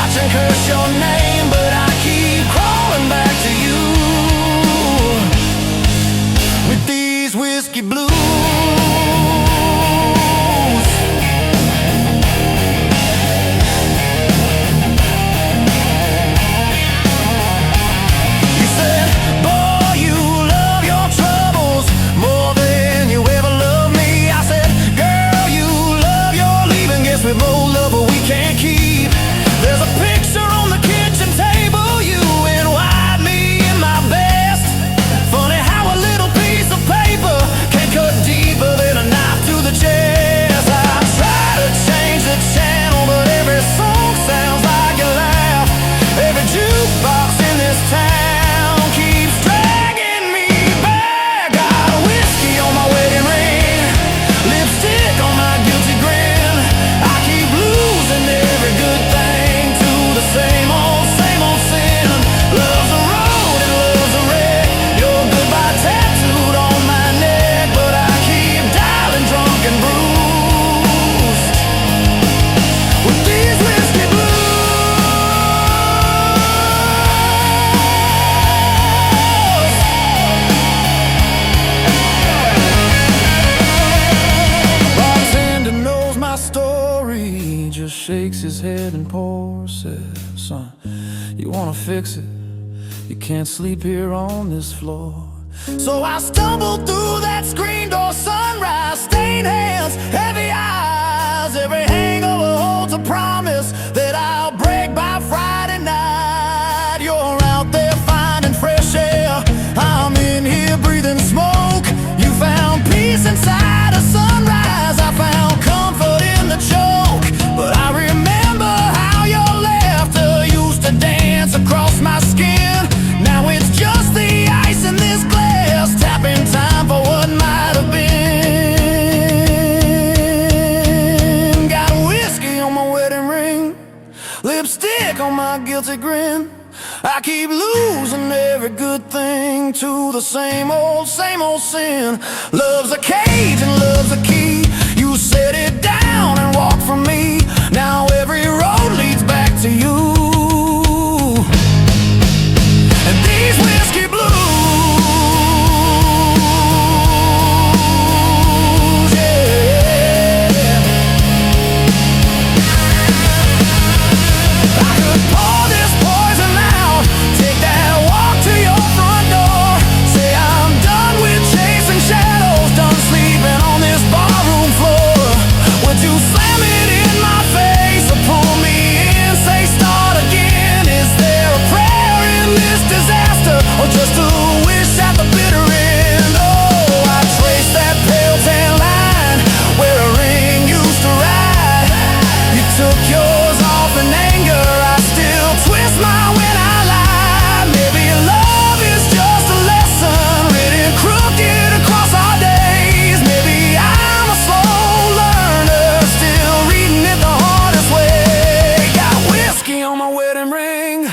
door, said, son, you wanna fix it? You can't sleep here on this floor. So I stumbled through that screen door, sunrise, stained hands, heavy eyes. Every hangover holds a promise that I'll break by Friday night. You're out there finding fresh air, I'm in here breathing smoke. You found peace inside a sunrise, I found comfort in the choke. But I remember how your laughter used to dance across my skin. Now it's just the ice in this glass, tapping time for what might have been. Got whiskey on my wedding ring, lipstick on my guilty grin. I keep losing every good thing to the same old sin. Love's a cage and love's a key. You set it down and walk from me. Now every road leads back to you. And these whiskey blues, yeah. I could pour this poison out, take that walk to your front door. Say I'm done with chasing shadows, done sleeping on this barroom floor. Would you slam it in my face or pull me in, say start again? Is there a prayer in this disaster, or just a wish at the bitter end? Oh, I traced that pale tan line where a ring used to ride. You took yours off in anger, I still twist mine when I lie. Maybe love is just a lesson written crooked across our days. Maybe I'm a slow learner, still reading it the hardest way. Got whiskey on my wedding ring,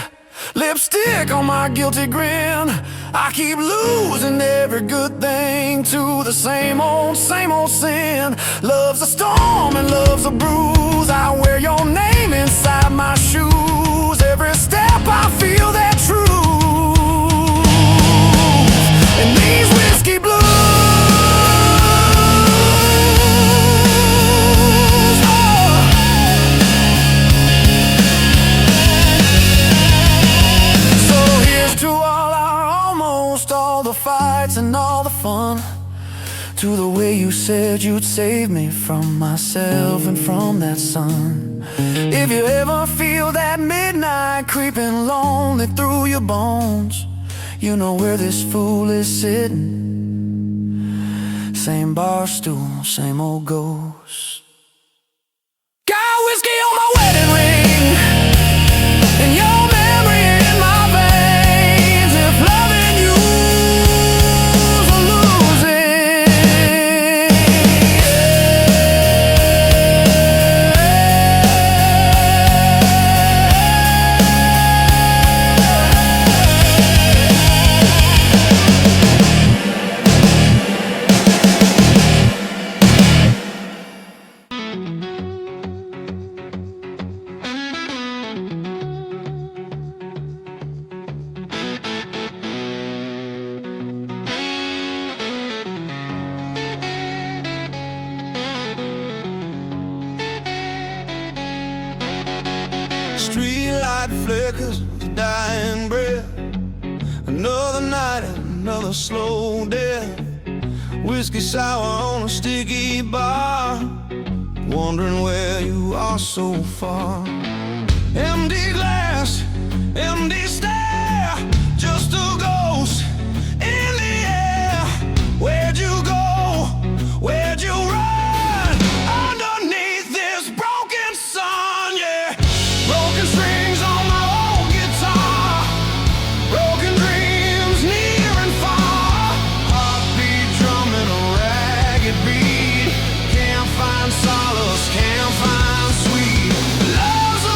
lipstick on my guilty grin. I keep losing every good thing to the same old sin. Love's a storm and love's a bruise. I wear your name inside my shoes. Every step I feel that truth. And these whiskey blues, so here's to all our almost, all the fights and all the fun. To the way you said you'd save me from myself and from that sun. If you ever feel that midnight creeping lonely through your bones, you know where this fool is sitting. Same bar stool, same old ghost. Got whiskey on my wedding ring, and your memory in my veins. If loving you's a losing, streetlight flickers, dying breath. Another night, another slow death. Whiskey sour on a sticky bar, wondering where you are so far. Empty glass, empty stare, just a ghost in the air. Where'd you go? Where'd you run? Underneath this broken sun, yeah. Broken strings on my old guitar, broken dreams near and far. Heartbeat drumming a ragged beat. Can't find solace, can't find sweet. Love's a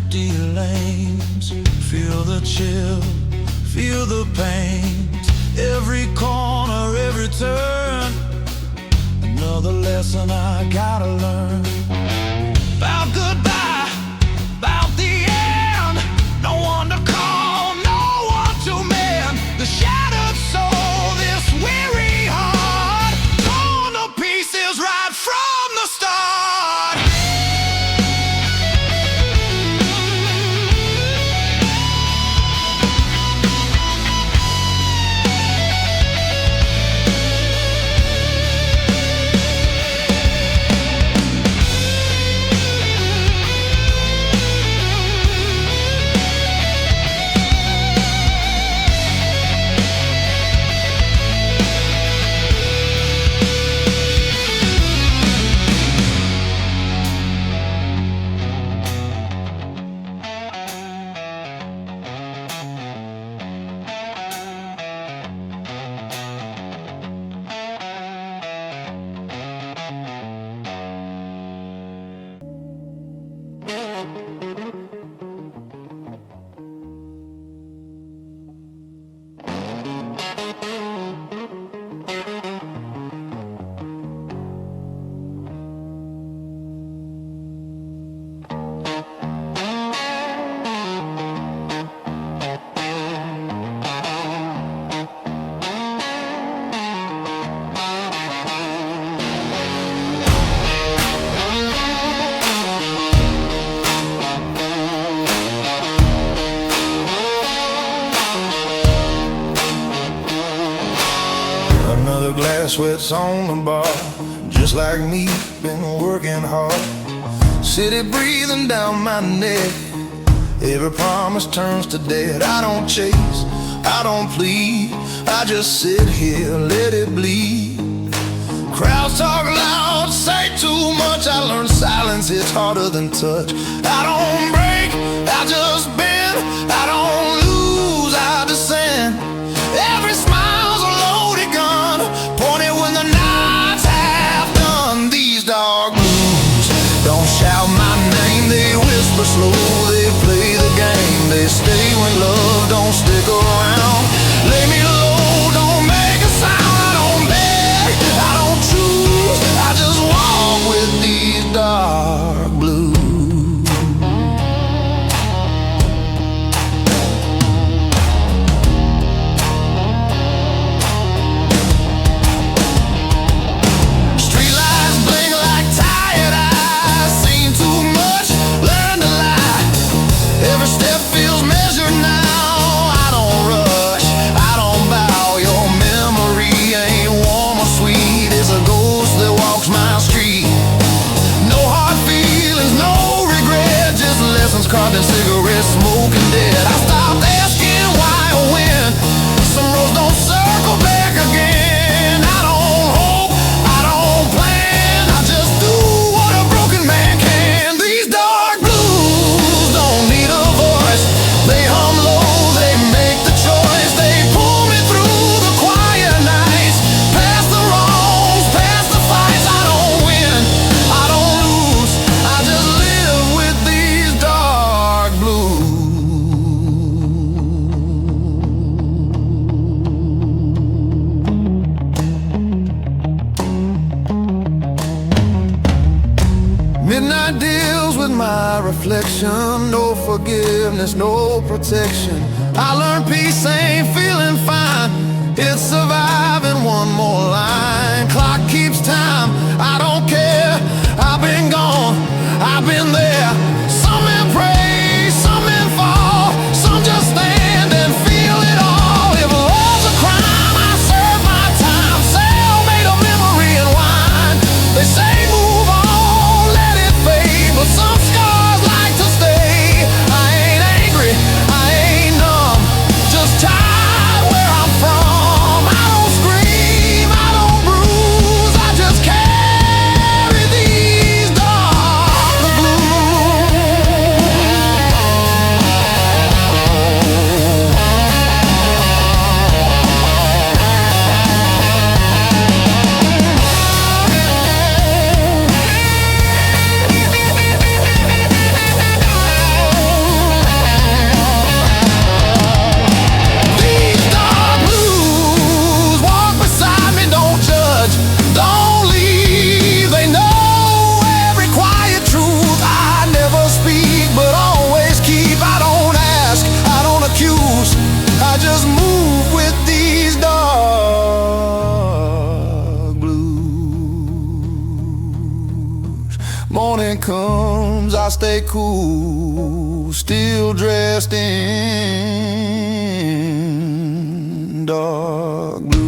empty lanes. Feel the chill, feel the pain. Every corner, every turn, another lesson I gotta learn. About goodbye, about the end. No one to call, no one to mend. The shattered soul, this weary heart, torn to pieces right from the start. Another glass sweats on the bar, just like me, been working hard. City breathing down my neck, every promise turns to dead. I don't chase, I don't plead, I just sit here, let it bleed. Crowds talk loud, say too much. I learned silence hits harder than touch. I don't break, I just bend. I don't lose, I descend. Every smile's a loaded gun, pointed when the night's half done. These dark blues don't shout my name, they whisper slow. They play the game, they stay when love don't stick around. Lay me low, don't make a sound. I don't beg, I don't choose, I just walk with these dark blues. Streetlights blink like tired eyes, seen too much, learned to lie. Every step feels measured now. I don't rush, I don't bow. Your memory ain't warm or sweet. It's a ghost that walks my street. No hard feelings, no regret, just lessons carved in cigarette smoke and dead. I stopped asking why or when. Some roads don't circle back again. I don't hope, I don't plan, I just do what a broken man can. These dark blues don't need a voice. They hum low, they make the choice. They pull me through the quiet nights, past the wrongs, past the fights. I don't win, I don't lose, I just live with these dark blues. Midnight deals with my reflection. No forgiveness, no protection. I learned peace ain't feeling fine, it's surviving one more line. Clock keeps time, I don't care. I've been gone, I've been there. Some men pray, some men fall, some just stand and feel it all. If love's a crime, I serve my time. Sell made of memory and wine. They say move on, let it fade, but some scars like to stay. I ain't angry, I ain't numb, just tired where I'm from. I don't scream, I don't bruise, I just carry these dark blues. comes, I stay cool, still dressed in dark blues.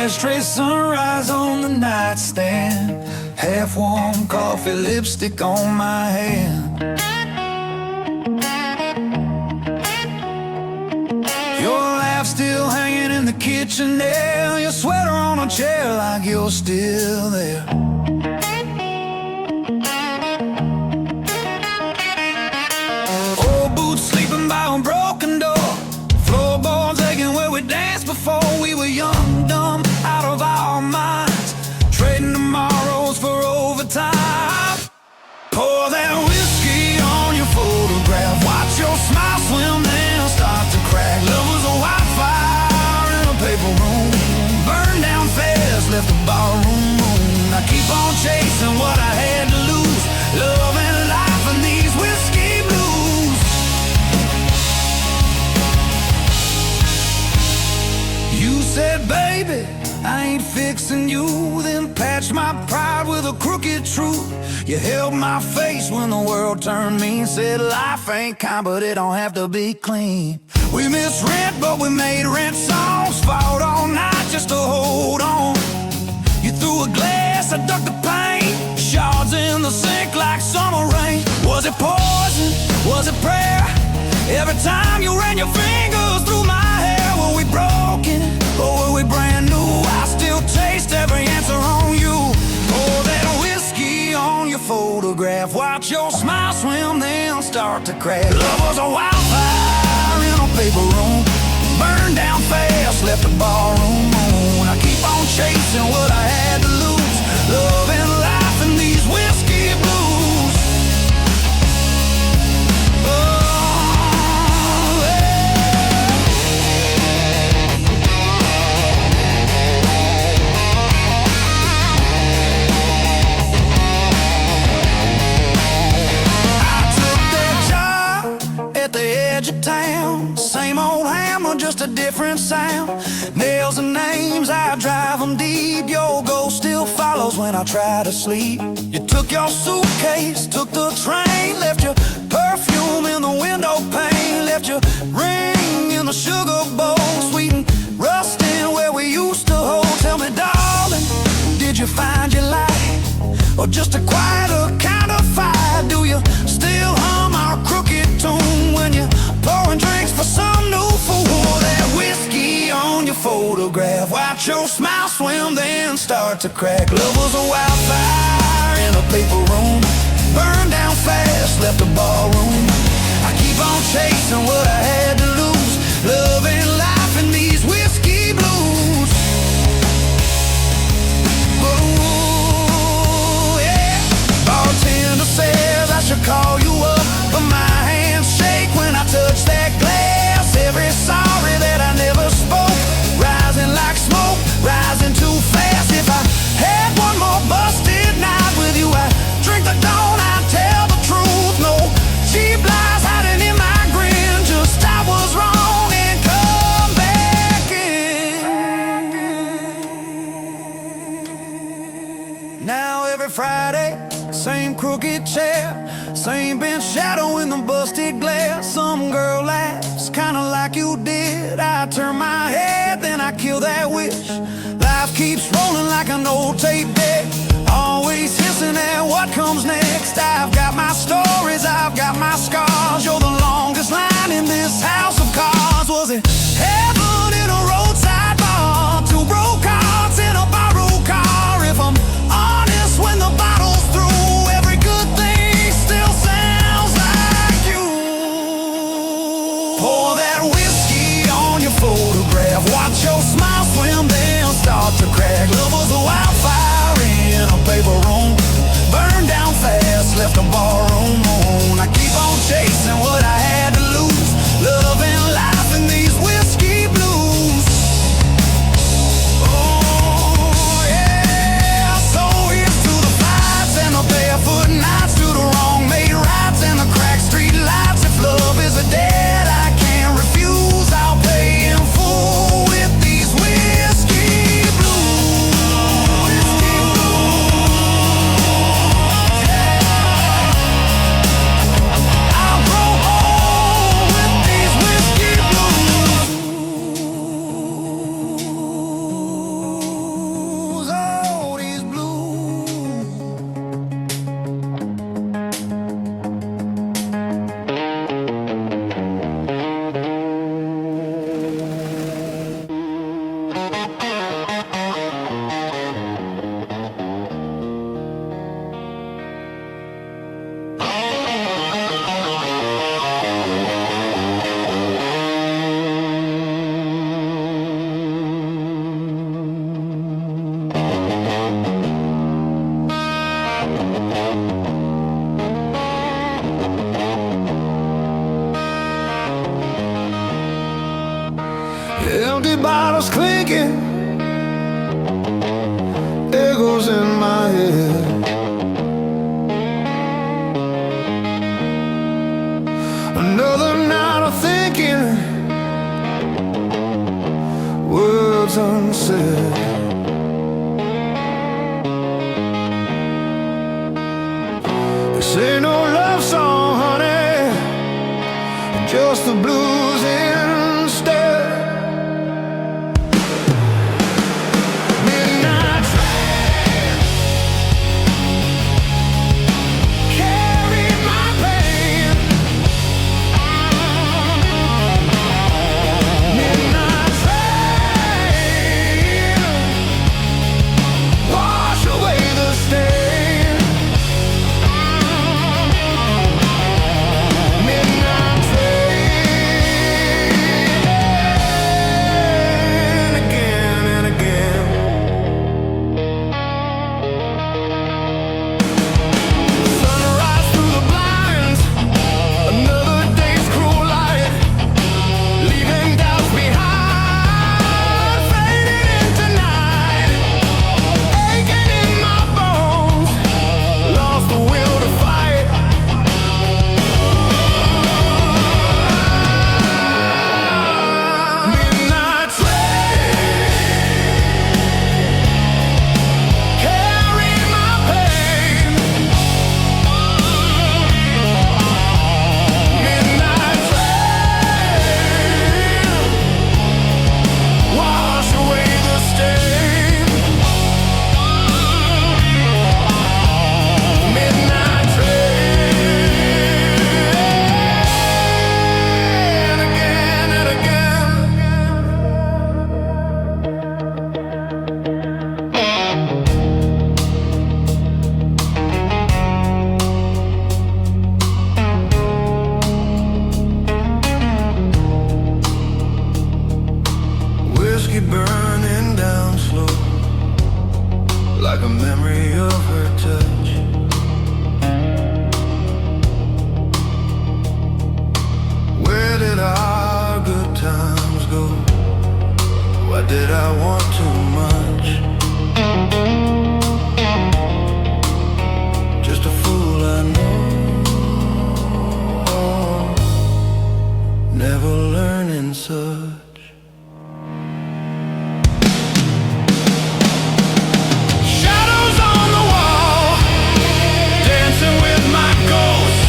Ashtray sunrise on the nightstand, half-warm coffee, lipstick on my hand. Your laugh still hanging in the kitchen there, your sweater on a chair like you're still there. Old boots sleeping by a broken door, floorboards aching where we danced before we were young, dumb, out of our minds, trading tomorrows for overtime. Pour that whiskey on your photograph, watch your smile swim then start to crack. Love was a wildfire in a paper room, burned down fast, left the barroom moon. I keep on chasing what I had to lose, love and life and these whiskey blues. You said, baby, I ain't fixing you, then patched my pride with a crooked truth. You held my face when the world turned mean, said life ain't kind, but it don't have to be clean. We missed rent, but we made rent songs, fought all night just to hold on. You threw a glass, I ducked the pain, shards in the sink like summer rain. Was it poison? Was it prayer? Every time you ran your fingers through my hair, were we broken or were we brand new? I still taste every answer on you. Pour that whiskey on your photograph, watch your smile swim then start to crack. Love was a wildfire in a paper room, burned down fast, left the barroom moon. I keep on chasing what I had to lose, love and life and these whiskey blues. Town, same old hammer, just a different sound. Nails and names, I drive them deep. Your ghost still follows when I try to sleep. You took your suitcase, took the train, left your perfume in the window pane, left your ring in the sugar bowl, sweet and rusting where we used to hold. Tell me, darling, did you find your light, or just a quieter kind of fire? Do you still hum our crooked tune when you pouring drinks for some new fool? Pour that whiskey on your photograph, watch your smile swim then start to crack. Love was a wildfire in a paper room, burned down fast, left the ballroom. I keep on chasing what I had to lose, loving life in these whiskey blues. Ooh, yeah. Bartender says I should call you up, but my hands shake when I touch that glass. Every sorry that I never spoke, rising like smoke, rising too fast. If I had one more busted night with you, I'd drink the dawn, I'd tell the truth. No cheap lies hiding in my grin, just I was wrong and come back in. Now every Friday, same crooked chair, same bench shadow in the busted glass. Some girl laughs, kinda like you did. I turn my head, then I kill that wish. Life keeps rolling like an old tape deck, always hissing at what comes next. I've got my stories, I've got my scars. You're the longest line in this house of cards. Was it heaven in a roadside bar? Two broke hearts in a borrowed car. If I'm honest, when the bottle's through, every good thing still sounds like you. Pour that whiskey on your photograph, watch your smile swim, then start to crack. Love was a wildfire in a paper room, burned down fast, left a barroom moon. I keep on chasing what I had to lose, loving life in these whiskey blues. Oh yeah, so here's to the fights and the barefoot nights, to the wrong made rights and the cracked street lights. If love is a debt I can't refuse, I'll pay in full with these whiskey blues. Whiskey blues, yeah. I'll grow old with these whiskey blues. Oh, these blues. Empty bottles clinking, echoes in my head. Another night of thinking, words unsaid. This ain't no love song, honey, just the blues instead. Midnight train carried my pain. Midnight train wash away the stain. Midnight train ago. Why did I want too much? Just a fool, I know. Never learning such. Shadows on the wall, dancing with my ghost.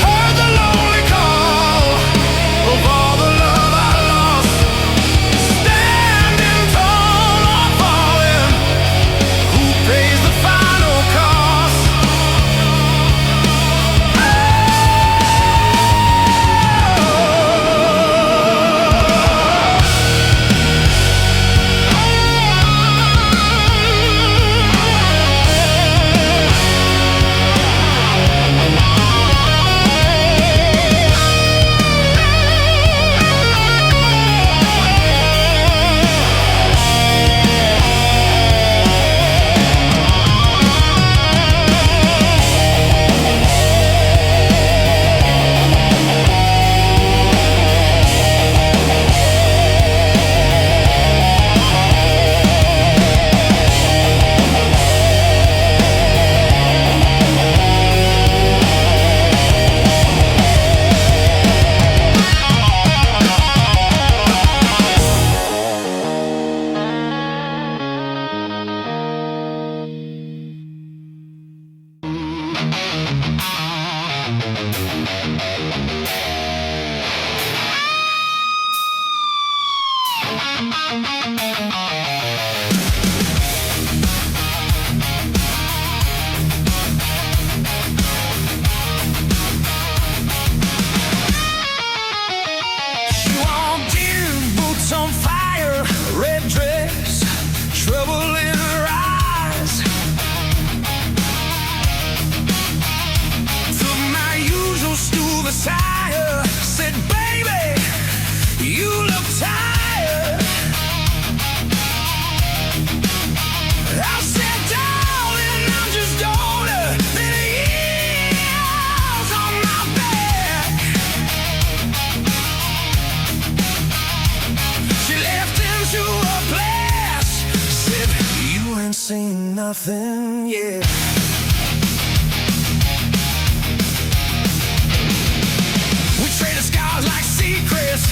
Heard the lonely call of all the love I lost. Standing tall or falling, who pays the final cost? She walked in, boots on fire, red dress, trouble in her eyes. Took my usual stool beside her, said, baby, you look tired. I said, darling, I'm just older than the years on my back. She left into a place, said, you ain't seen nothing yet. We traded scars like secrets,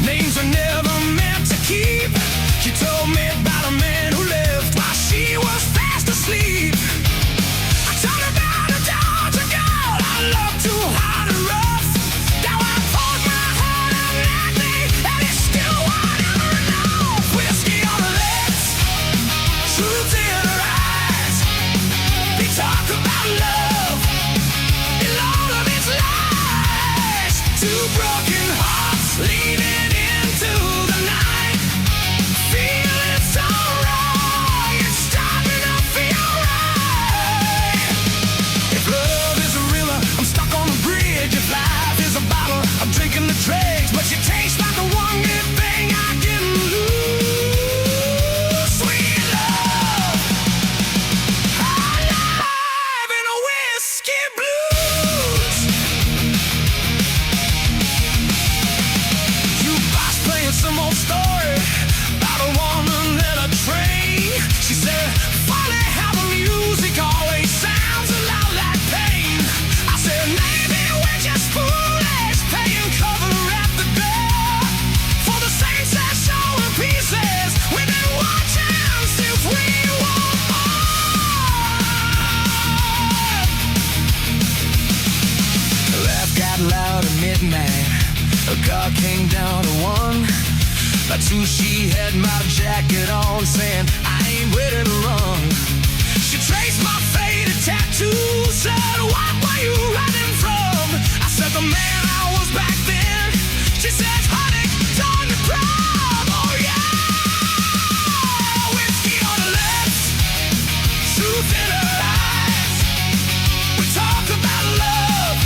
names are never meant to keep. She told me about a man who left while she was fast asleep. I told her about a Dodger girl I loved too hard and rough. Now I poured my heart out nothing, and it's still whatever enough. Whiskey on her lips, truth in her eyes. They talk about love and all of its lies. Two broken hearts leaning into the night. Feeling so wrong, it's starting to feel right. If love is a river, I'm stuck on a bridge. If life is a bottle, I'm drinking the dregs. But you taste like the one good thing I didn't lose. Sweet love, alive in a whiskey blues. Jukebox playing some old story about a woman and a train. She said, funny how the music always sounds a lot like pain. I said, maybe we're just foolish, paying cover at the door for the same sad show in pieces. We've been watching since we were born. Laugh got loud at midnight. A car came down to one. By two, she had my jacket on, saying, I ain't ready to run. She traced my faded tattoo, said, what were you running from? I said, the man I was back then. She said, honey, don't you prom. Oh yeah, whiskey on her lips, truth in her eyes. We talk about love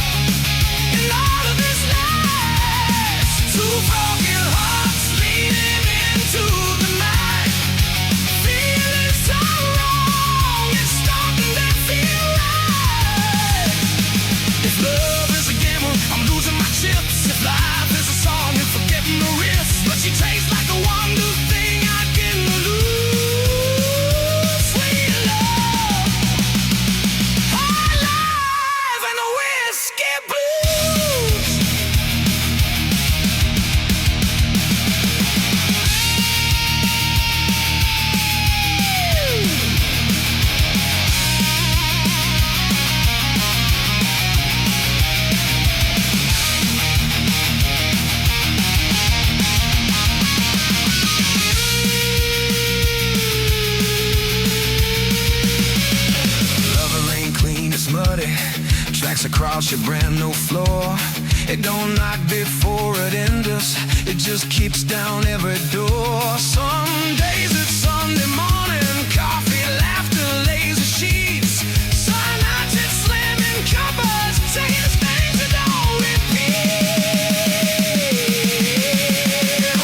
and all of this lies. Two broken hearts leaning into the night. Feeling so wrong, it's starting to feel right. If love is a gamble, I'm losing my chips. If life is a song, and for touch a brand new floor. It don't knock before it enters. It just keeps down every door. Some days it's Sunday morning, coffee, laughter, lazy sheets. Some nights it's slamming cupboards, saying things that don't repeat.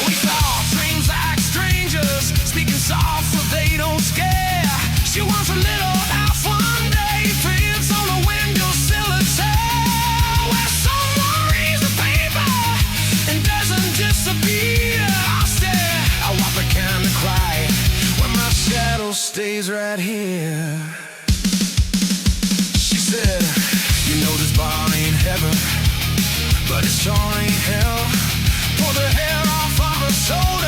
We thought dreams like strangers, speaking soft so they don't scare. She wants a little house one day, prints on a windowsill of tell, where someone reads the paper and doesn't disappear. I'll stare, I wipe a kind of cry when my shadow stays right here. She said, you know this bar ain't heaven, but it sure ain't hell. Pull the hair off of her shoulder.